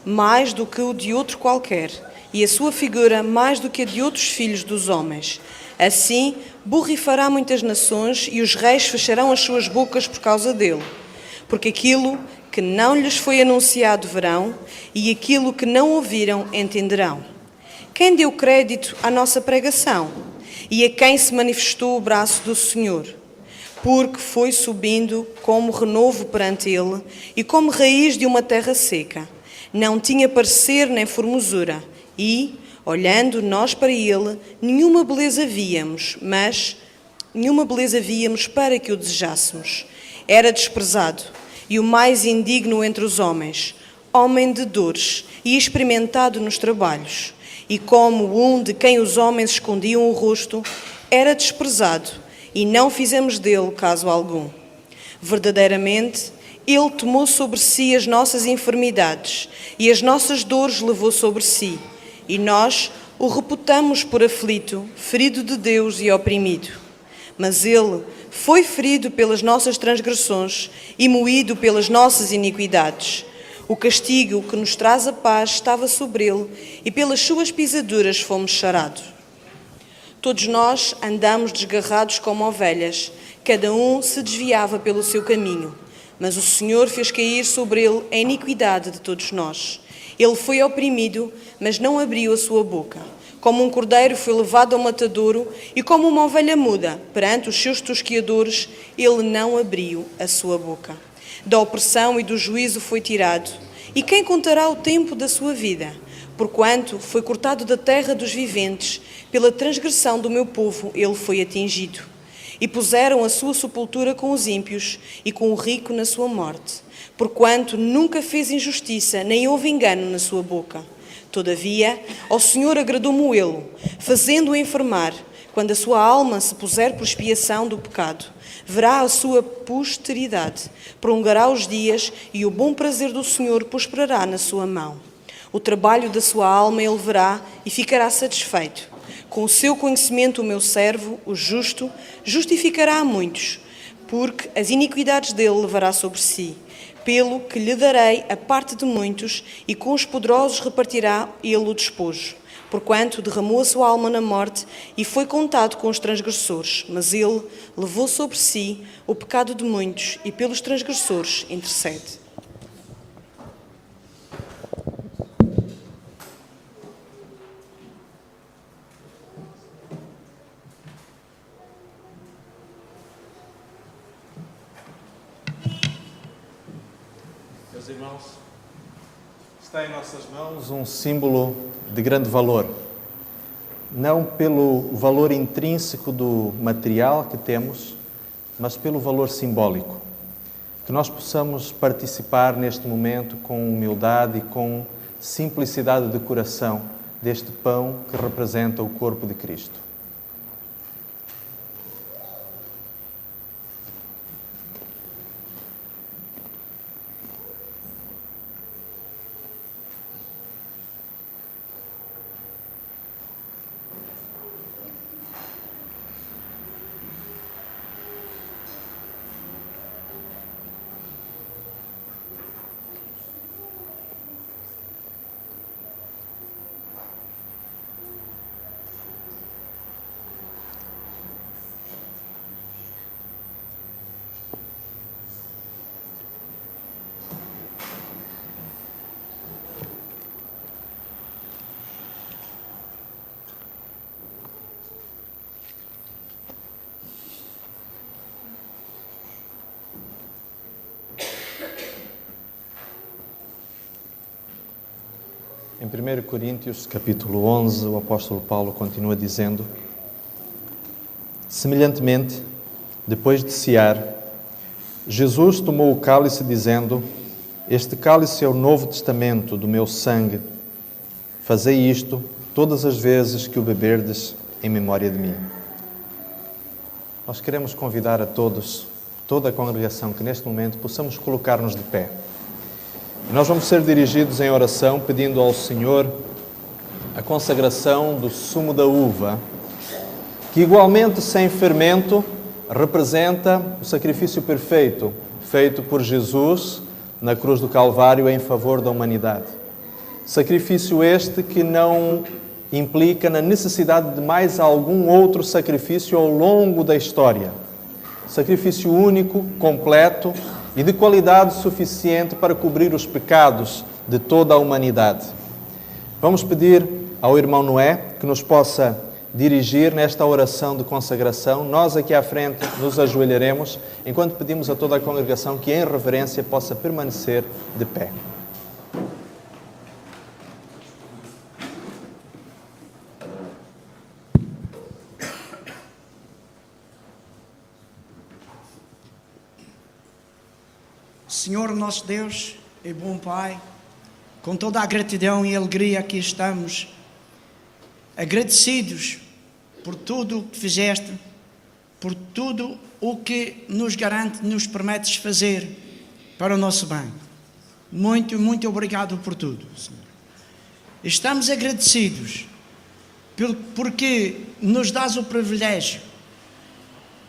mais do que o de outro qualquer, e a sua figura mais do que a de outros filhos dos homens. Assim, borrifará muitas nações, e os reis fecharão as suas bocas por causa dele. Porque aquilo que não lhes foi anunciado verão, e aquilo que não ouviram entenderão. Quem deu crédito à nossa pregação? E a quem se manifestou o braço do Senhor? Porque foi subindo como renovo perante ele e como raiz de uma terra seca. Não tinha parecer nem formosura e, Olhando nós para ele, nenhuma beleza víamos para que o desejássemos. Era desprezado e o mais indigno entre os homens, homem de dores e experimentado nos trabalhos. E como um de quem os homens escondiam o rosto, era desprezado e não fizemos dele caso algum. Verdadeiramente, ele tomou sobre si as nossas enfermidades e as nossas dores levou sobre si. E nós o reputamos por aflito, ferido de Deus e oprimido. Mas ele foi ferido pelas nossas transgressões e moído pelas nossas iniquidades. O castigo que nos traz a paz estava sobre ele, e pelas suas pisaduras fomos sarados. Todos nós andamos desgarrados como ovelhas, cada um se desviava pelo seu caminho. Mas o Senhor fez cair sobre ele a iniquidade de todos nós. Ele foi oprimido, mas não abriu a sua boca. Como um cordeiro foi levado ao matadouro, e como uma ovelha muda perante os seus tosquiadores, ele não abriu a sua boca. Da opressão e do juízo foi tirado. E quem contará o tempo da sua vida? Porquanto foi cortado da terra dos viventes, pela transgressão do meu povo ele foi atingido. E puseram a sua sepultura com os ímpios, e com o rico na sua morte. Porquanto nunca fez injustiça, nem houve engano na sua boca. Todavia, ao Senhor agradou Moê-lo, fazendo-o enfermar. Quando a sua alma se puser por expiação do pecado, verá a sua posteridade, prolongará os dias, e o bom prazer do Senhor prosperará na sua mão. O trabalho da sua alma ele verá e ficará satisfeito. Com o seu conhecimento o meu servo, o justo, justificará a muitos, porque as iniquidades dele levará sobre si. Pelo que lhe darei a parte de muitos, e com os poderosos repartirá ele o despojo. Porquanto derramou a sua alma na morte e foi contado com os transgressores, mas ele levou sobre si o pecado de muitos e pelos transgressores intercede. Meus irmãos, está em nossas mãos um símbolo de grande valor. Não pelo valor intrínseco do material que temos, mas pelo valor simbólico. Que nós possamos participar neste momento com humildade e com simplicidade de coração deste pão que representa o corpo de Cristo. Em 1 Coríntios, capítulo 11, o apóstolo Paulo continua dizendo: semelhantemente, depois de cear, Jesus tomou o cálice dizendo: este cálice é o novo testamento do meu sangue. Fazei isto todas as vezes que o beberdes em memória de mim. Nós queremos convidar a todos, toda a congregação, que neste momento possamos colocar-nos de pé. Nós vamos ser dirigidos em oração pedindo ao Senhor a consagração do sumo da uva, que igualmente sem fermento representa o sacrifício perfeito feito por Jesus na cruz do Calvário em favor da humanidade. Sacrifício este que não implica na necessidade de mais algum outro sacrifício ao longo da história. Sacrifício único, completo e de qualidade suficiente para cobrir os pecados de toda a humanidade. Vamos pedir ao irmão Noé que nos possa dirigir nesta oração de consagração. Nós aqui à frente nos ajoelharemos, enquanto pedimos a toda a congregação que em reverência possa permanecer de pé. Senhor nosso Deus e bom Pai, com toda a gratidão e alegria aqui estamos, agradecidos por tudo o que fizeste, por tudo o que nos garante, nos permites fazer para o nosso bem. Muito, muito obrigado por tudo, Senhor. Estamos agradecidos porque nos dás o privilégio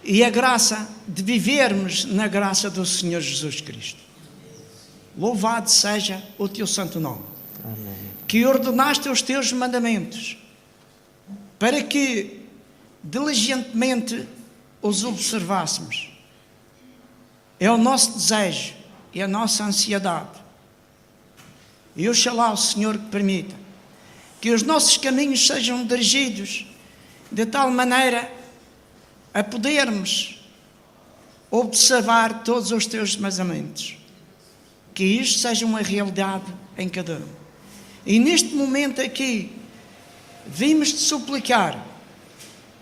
e a graça de vivermos na graça do Senhor Jesus Cristo. Louvado seja o teu santo nome. Amém. Que ordenaste os teus mandamentos para que diligentemente os observássemos. É o nosso desejo e a nossa ansiedade. E oxalá o Senhor que permita que os nossos caminhos sejam dirigidos de tal maneira a podermos observar todos os teus mandamentos. Que isto seja uma realidade em cada um. E neste momento aqui, vimos-te suplicar,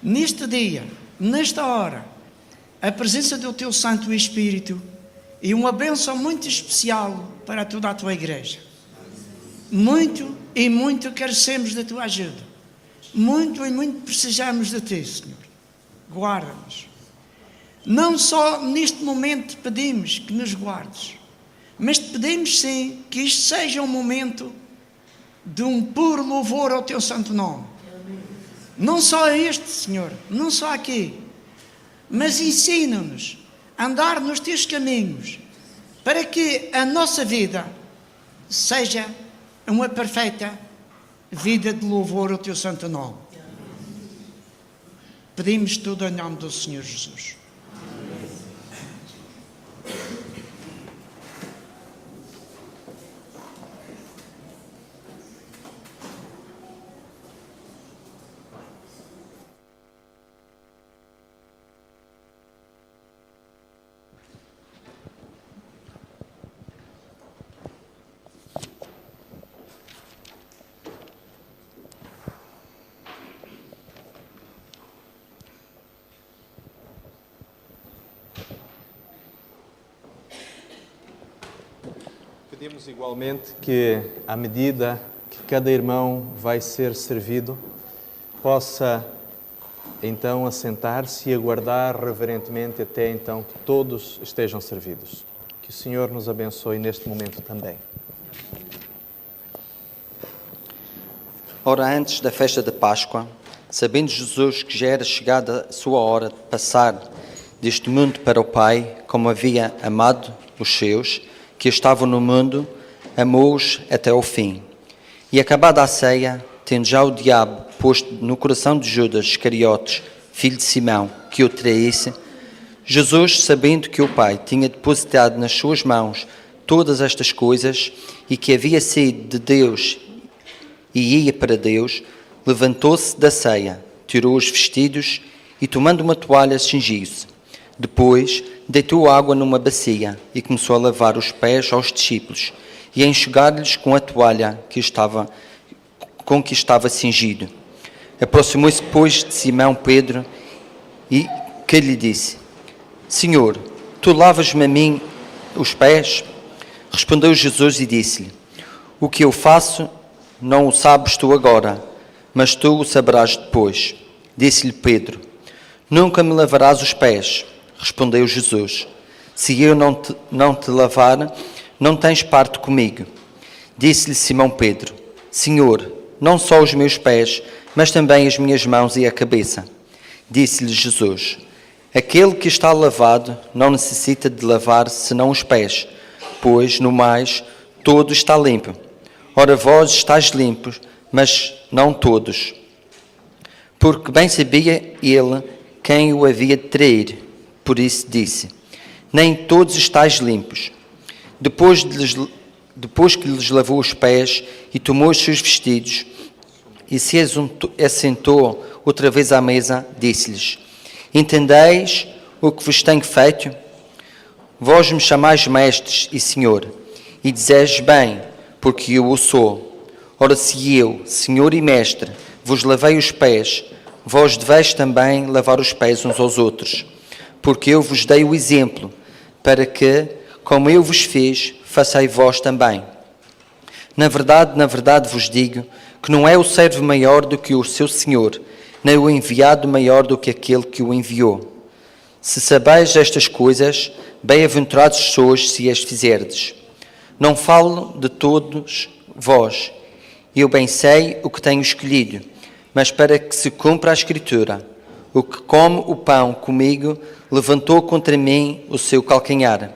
neste dia, nesta hora, a presença do teu Santo Espírito e uma bênção muito especial para toda a tua igreja. Muito e muito carecemos da tua ajuda. Muito e muito precisamos de ti, Senhor. Guarda-nos. Não só neste momento te pedimos que nos guardes, mas te pedimos sim que isto seja um momento de um puro louvor ao teu santo nome. Não só este, Senhor, não só aqui, mas ensina-nos a andar nos teus caminhos, para que a nossa vida seja uma perfeita vida de louvor ao teu santo nome. Pedimos tudo em nome do Senhor Jesus. Pedimos igualmente que, à medida que cada irmão vai ser servido, possa então assentar-se e aguardar reverentemente até então que todos estejam servidos. Que o Senhor nos abençoe neste momento também. Ora, antes da festa de Páscoa, sabendo Jesus que já era chegada a sua hora de passar deste mundo para o Pai, como havia amado os seus, que estavam no mundo, amou-os até ao fim. E acabada a ceia, tendo já o diabo posto no coração de Judas Iscariotes, filho de Simão, que o traísse, Jesus, sabendo que o Pai tinha depositado nas suas mãos todas estas coisas e que havia saído de Deus e ia para Deus, levantou-se da ceia, tirou os vestidos e, tomando uma toalha, cingiu-se. Depois, deitou água numa bacia e começou a lavar os pés aos discípulos e a enxugar-lhes com a toalha com que estava cingido. Aproximou-se, pois, de Simão Pedro e que lhe disse: Senhor, tu lavas-me a mim os pés? Respondeu Jesus e disse-lhe: O que eu faço não o sabes tu agora, mas tu o saberás depois. Disse-lhe Pedro: Nunca me lavarás os pés. Respondeu Jesus: Se eu não te lavar, não tens parte comigo. Disse-lhe Simão Pedro: Senhor, não só os meus pés, mas também as minhas mãos e a cabeça. Disse-lhe Jesus: Aquele que está lavado não necessita de lavar senão os pés, pois, no mais, todo está limpo. Ora, vós estáis limpos, mas não todos. Porque bem sabia ele quem o havia de trair. Por isso disse: Nem todos estáis limpos. Depois que lhes lavou os pés e tomou os seus vestidos e se assentou outra vez à mesa, disse-lhes: Entendeis o que vos tenho feito? Vós me chamais mestres e senhor, e dizeis bem, porque eu o sou. Ora, se eu, senhor e mestre, vos lavei os pés, vós deveis também lavar os pés uns aos outros. Porque eu vos dei o exemplo, para que, como eu vos fiz, façai vós também. Na verdade vos digo que não é o servo maior do que o seu senhor, nem o enviado maior do que aquele que o enviou. Se sabeis estas coisas, bem-aventurados sois se as fizerdes. Não falo de todos vós, eu bem sei o que tenho escolhido, mas para que se cumpra a Escritura, o que come o pão comigo levantou contra mim o seu calcanhar.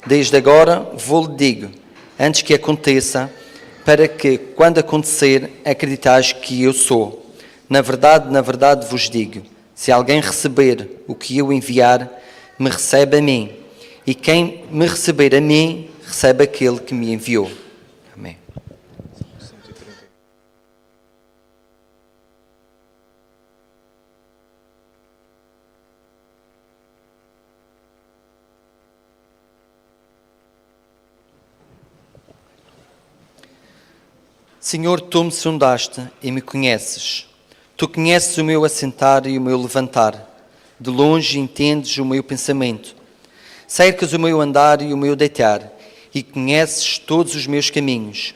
Desde agora vou-lhe digo, antes que aconteça, para que, quando acontecer, acreditais que eu sou. Na verdade vos digo, se alguém receber o que eu enviar, me recebe a mim, e quem me receber a mim, recebe aquele que me enviou. Amém. Senhor, tu me sondaste e me conheces. Tu conheces o meu assentar e o meu levantar. De longe entendes o meu pensamento. Cercas o meu andar e o meu deitar, e conheces todos os meus caminhos.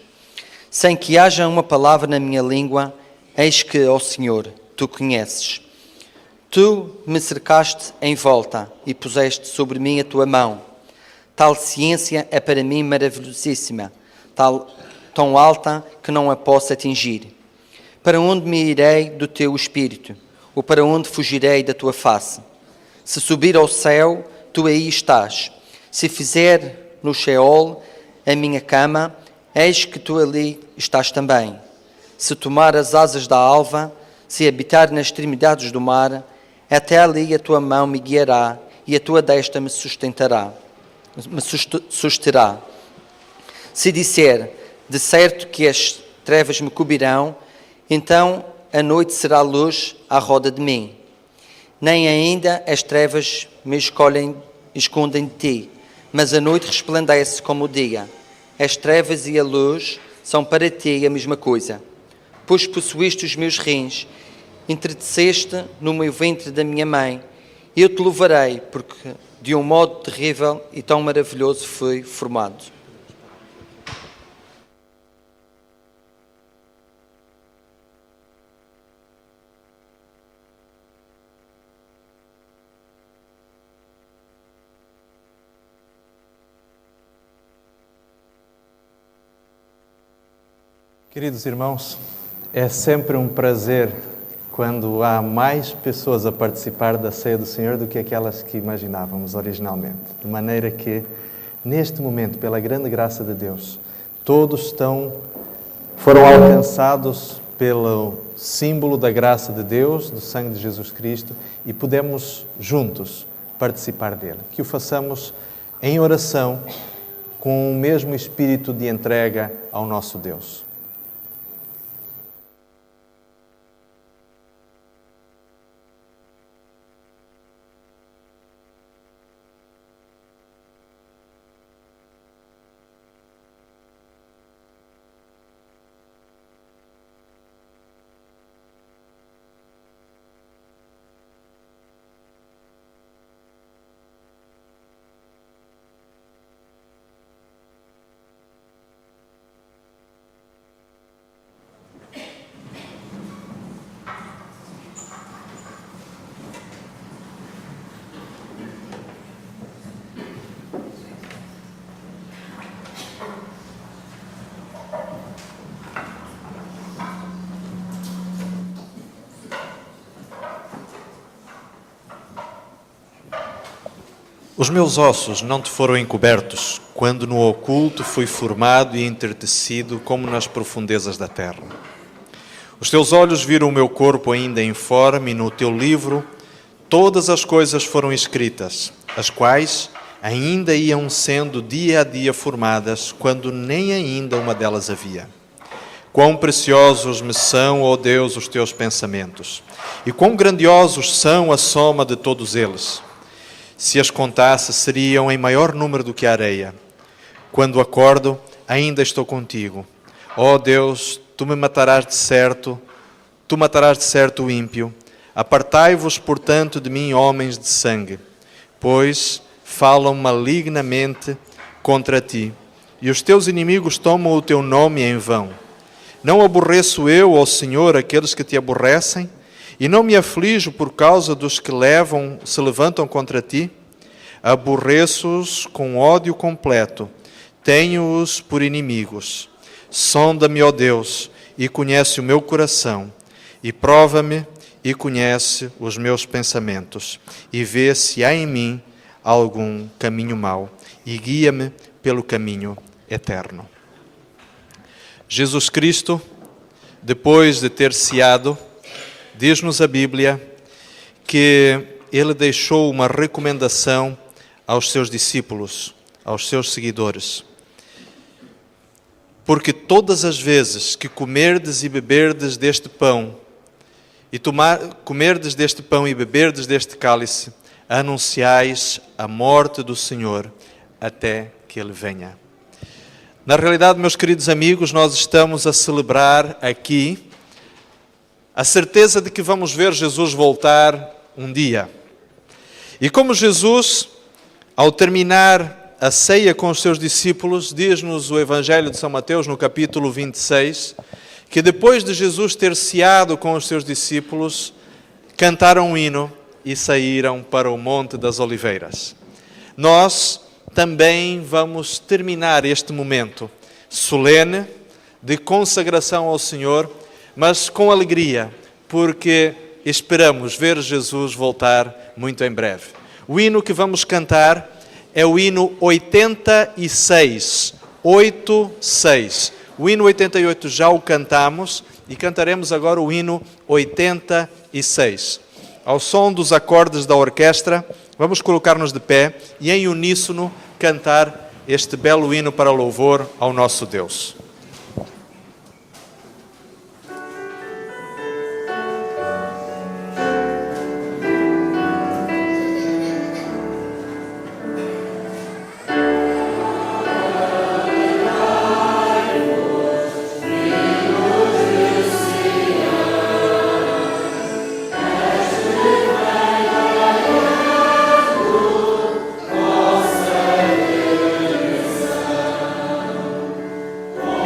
Sem que haja uma palavra na minha língua, eis que, ó Senhor, tu conheces. Tu me cercaste em volta e puseste sobre mim a tua mão. Tal ciência é para mim maravilhosíssima, tão alta que não a posso atingir. Para onde me irei do teu espírito? Ou para onde fugirei da tua face? Se subir ao céu, tu aí estás. Se fizer no Sheol a minha cama, eis que tu ali estás também. Se tomar as asas da alva, se habitar nas extremidades do mar, até ali a tua mão me guiará e a tua destra me susterá. Se disser, de certo que as trevas me cobrirão, então a noite será luz à roda de mim. Nem ainda as trevas me escondem de ti, mas a noite resplandece como o dia. As trevas e a luz são para ti a mesma coisa. Pois possuíste os meus rins, entreteceste no meu ventre da minha mãe, eu te louvarei, porque de um modo terrível e tão maravilhoso fui formado. Queridos irmãos, é sempre um prazer quando há mais pessoas a participar da ceia do Senhor do que aquelas que imaginávamos originalmente. De maneira que, neste momento, pela grande graça de Deus, todos foram alcançados pelo símbolo da graça de Deus, do sangue de Jesus Cristo, e podemos juntos participar dele. Que o façamos em oração, com o mesmo espírito de entrega ao nosso Deus. Os meus ossos não te foram encobertos, quando no oculto fui formado e entretecido como nas profundezas da terra. Os teus olhos viram o meu corpo ainda informe, e no teu livro todas as coisas foram escritas, as quais ainda iam sendo dia a dia formadas, quando nem ainda uma delas havia. Quão preciosos me são, ó Deus, os teus pensamentos, e quão grandiosos são a soma de todos eles. Se as contasse, seriam em maior número do que a areia. Quando acordo, ainda estou contigo. Ó Deus, tu matarás de certo o ímpio. Apartai-vos, portanto, de mim, homens de sangue, pois falam malignamente contra ti, e os teus inimigos tomam o teu nome em vão. Não aborreço eu, ó Senhor, aqueles que te aborrecem, e não me aflijo por causa dos que se levantam contra ti? Aborreço-os com ódio completo, tenho-os por inimigos. Sonda-me, ó Deus, e conhece o meu coração, e prova-me e conhece os meus pensamentos, e vê se há em mim algum caminho mau, e guia-me pelo caminho eterno. Jesus Cristo, depois de ter ceado, diz-nos a Bíblia que ele deixou uma recomendação aos seus discípulos, aos seus seguidores. Porque todas as vezes que comerdes e beberdes deste pão, comerdes deste pão e beberdes deste cálice, anunciais a morte do Senhor até que Ele venha. Na realidade, meus queridos amigos, nós estamos a celebrar aqui a certeza de que vamos ver Jesus voltar um dia. E como Jesus, ao terminar a ceia com os seus discípulos, diz-nos o Evangelho de São Mateus, no capítulo 26, que depois de Jesus ter ceado com os seus discípulos, cantaram um hino e saíram para o Monte das Oliveiras. Nós também vamos terminar este momento solene de consagração ao Senhor, mas com alegria, porque esperamos ver Jesus voltar muito em breve. O hino que vamos cantar é o hino 86, 86. O hino 88 já o cantamos e cantaremos agora o hino 86. Ao som dos acordes da orquestra, vamos colocar-nos de pé e em uníssono cantar este belo hino para louvor ao nosso Deus. Oh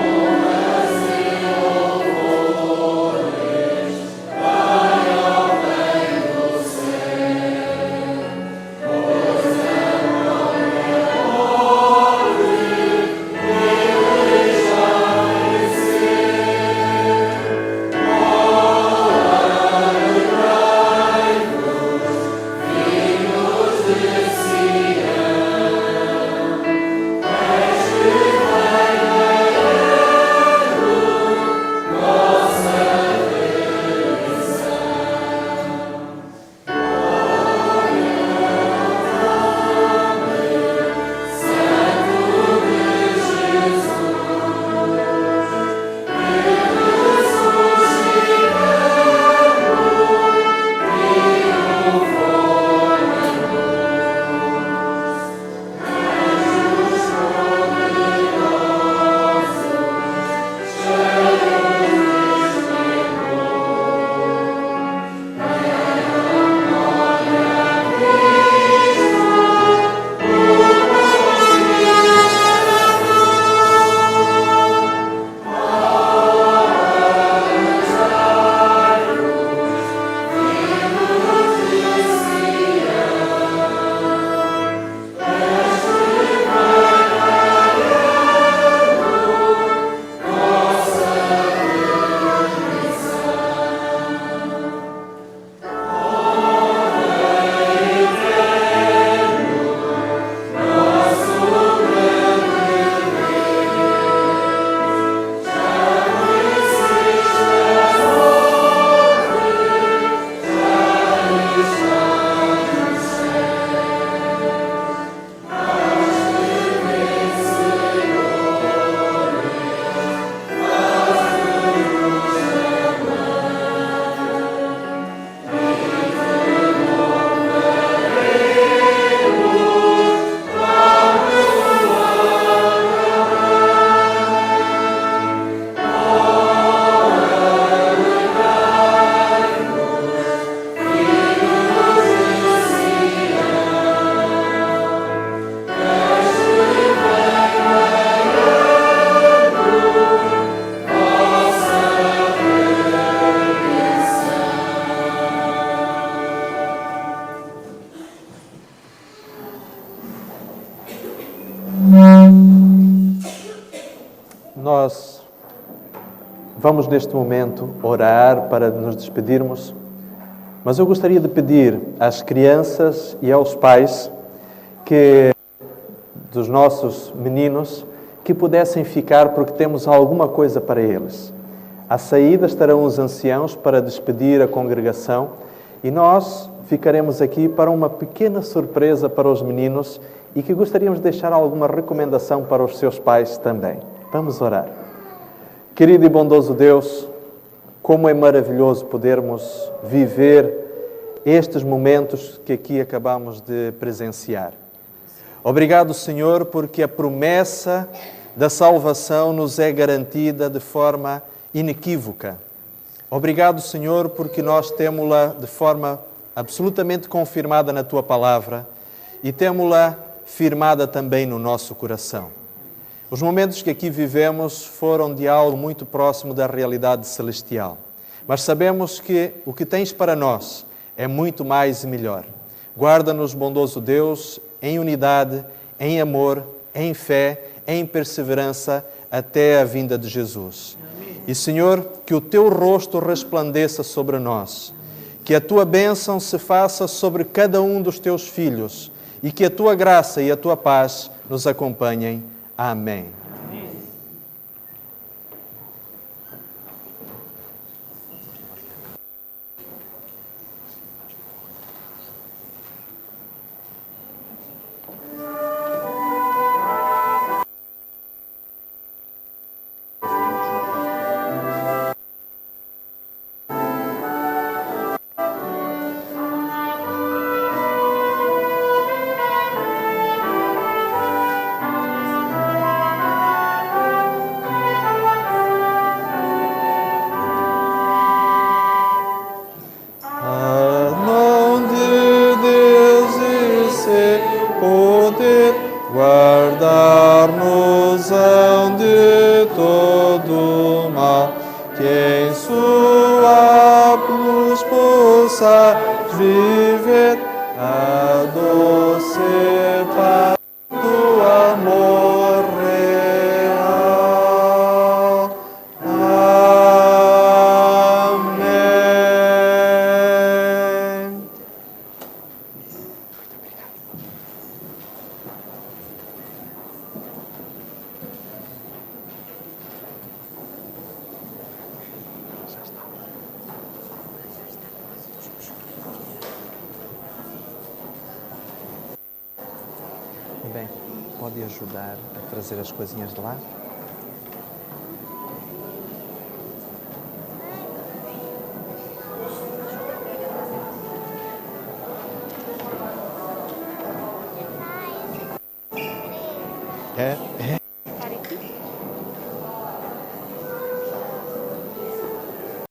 Nós vamos neste momento orar para nos despedirmos, mas eu gostaria de pedir às crianças e aos pais dos nossos meninos que pudessem ficar porque temos alguma coisa para eles. À saída estarão os anciãos para despedir a congregação e nós ficaremos aqui para uma pequena surpresa para os meninos e que gostaríamos de deixar alguma recomendação para os seus pais também. Vamos orar. Querido e bondoso Deus, como é maravilhoso podermos viver estes momentos que aqui acabamos de presenciar. Obrigado, Senhor, porque a promessa da salvação nos é garantida de forma inequívoca. Obrigado, Senhor, porque nós temos-la de forma absolutamente confirmada na Tua Palavra e temos-la firmada também no nosso coração. Os momentos que aqui vivemos foram de algo muito próximo da realidade celestial, mas sabemos que o que tens para nós é muito mais e melhor. Guarda-nos, bondoso Deus, em unidade, em amor, em fé, em perseverança, até a vinda de Jesus. E, Senhor, que o Teu rosto resplandeça sobre nós, que a Tua bênção se faça sobre cada um dos Teus filhos e que a Tua graça e a Tua paz nos acompanhem. Amém. Guardar-nos-ão de todo mal, que em sua cruz possas viver a doce paz do amor real. Amém. Bem, pode ajudar a trazer as coisinhas de lá? É?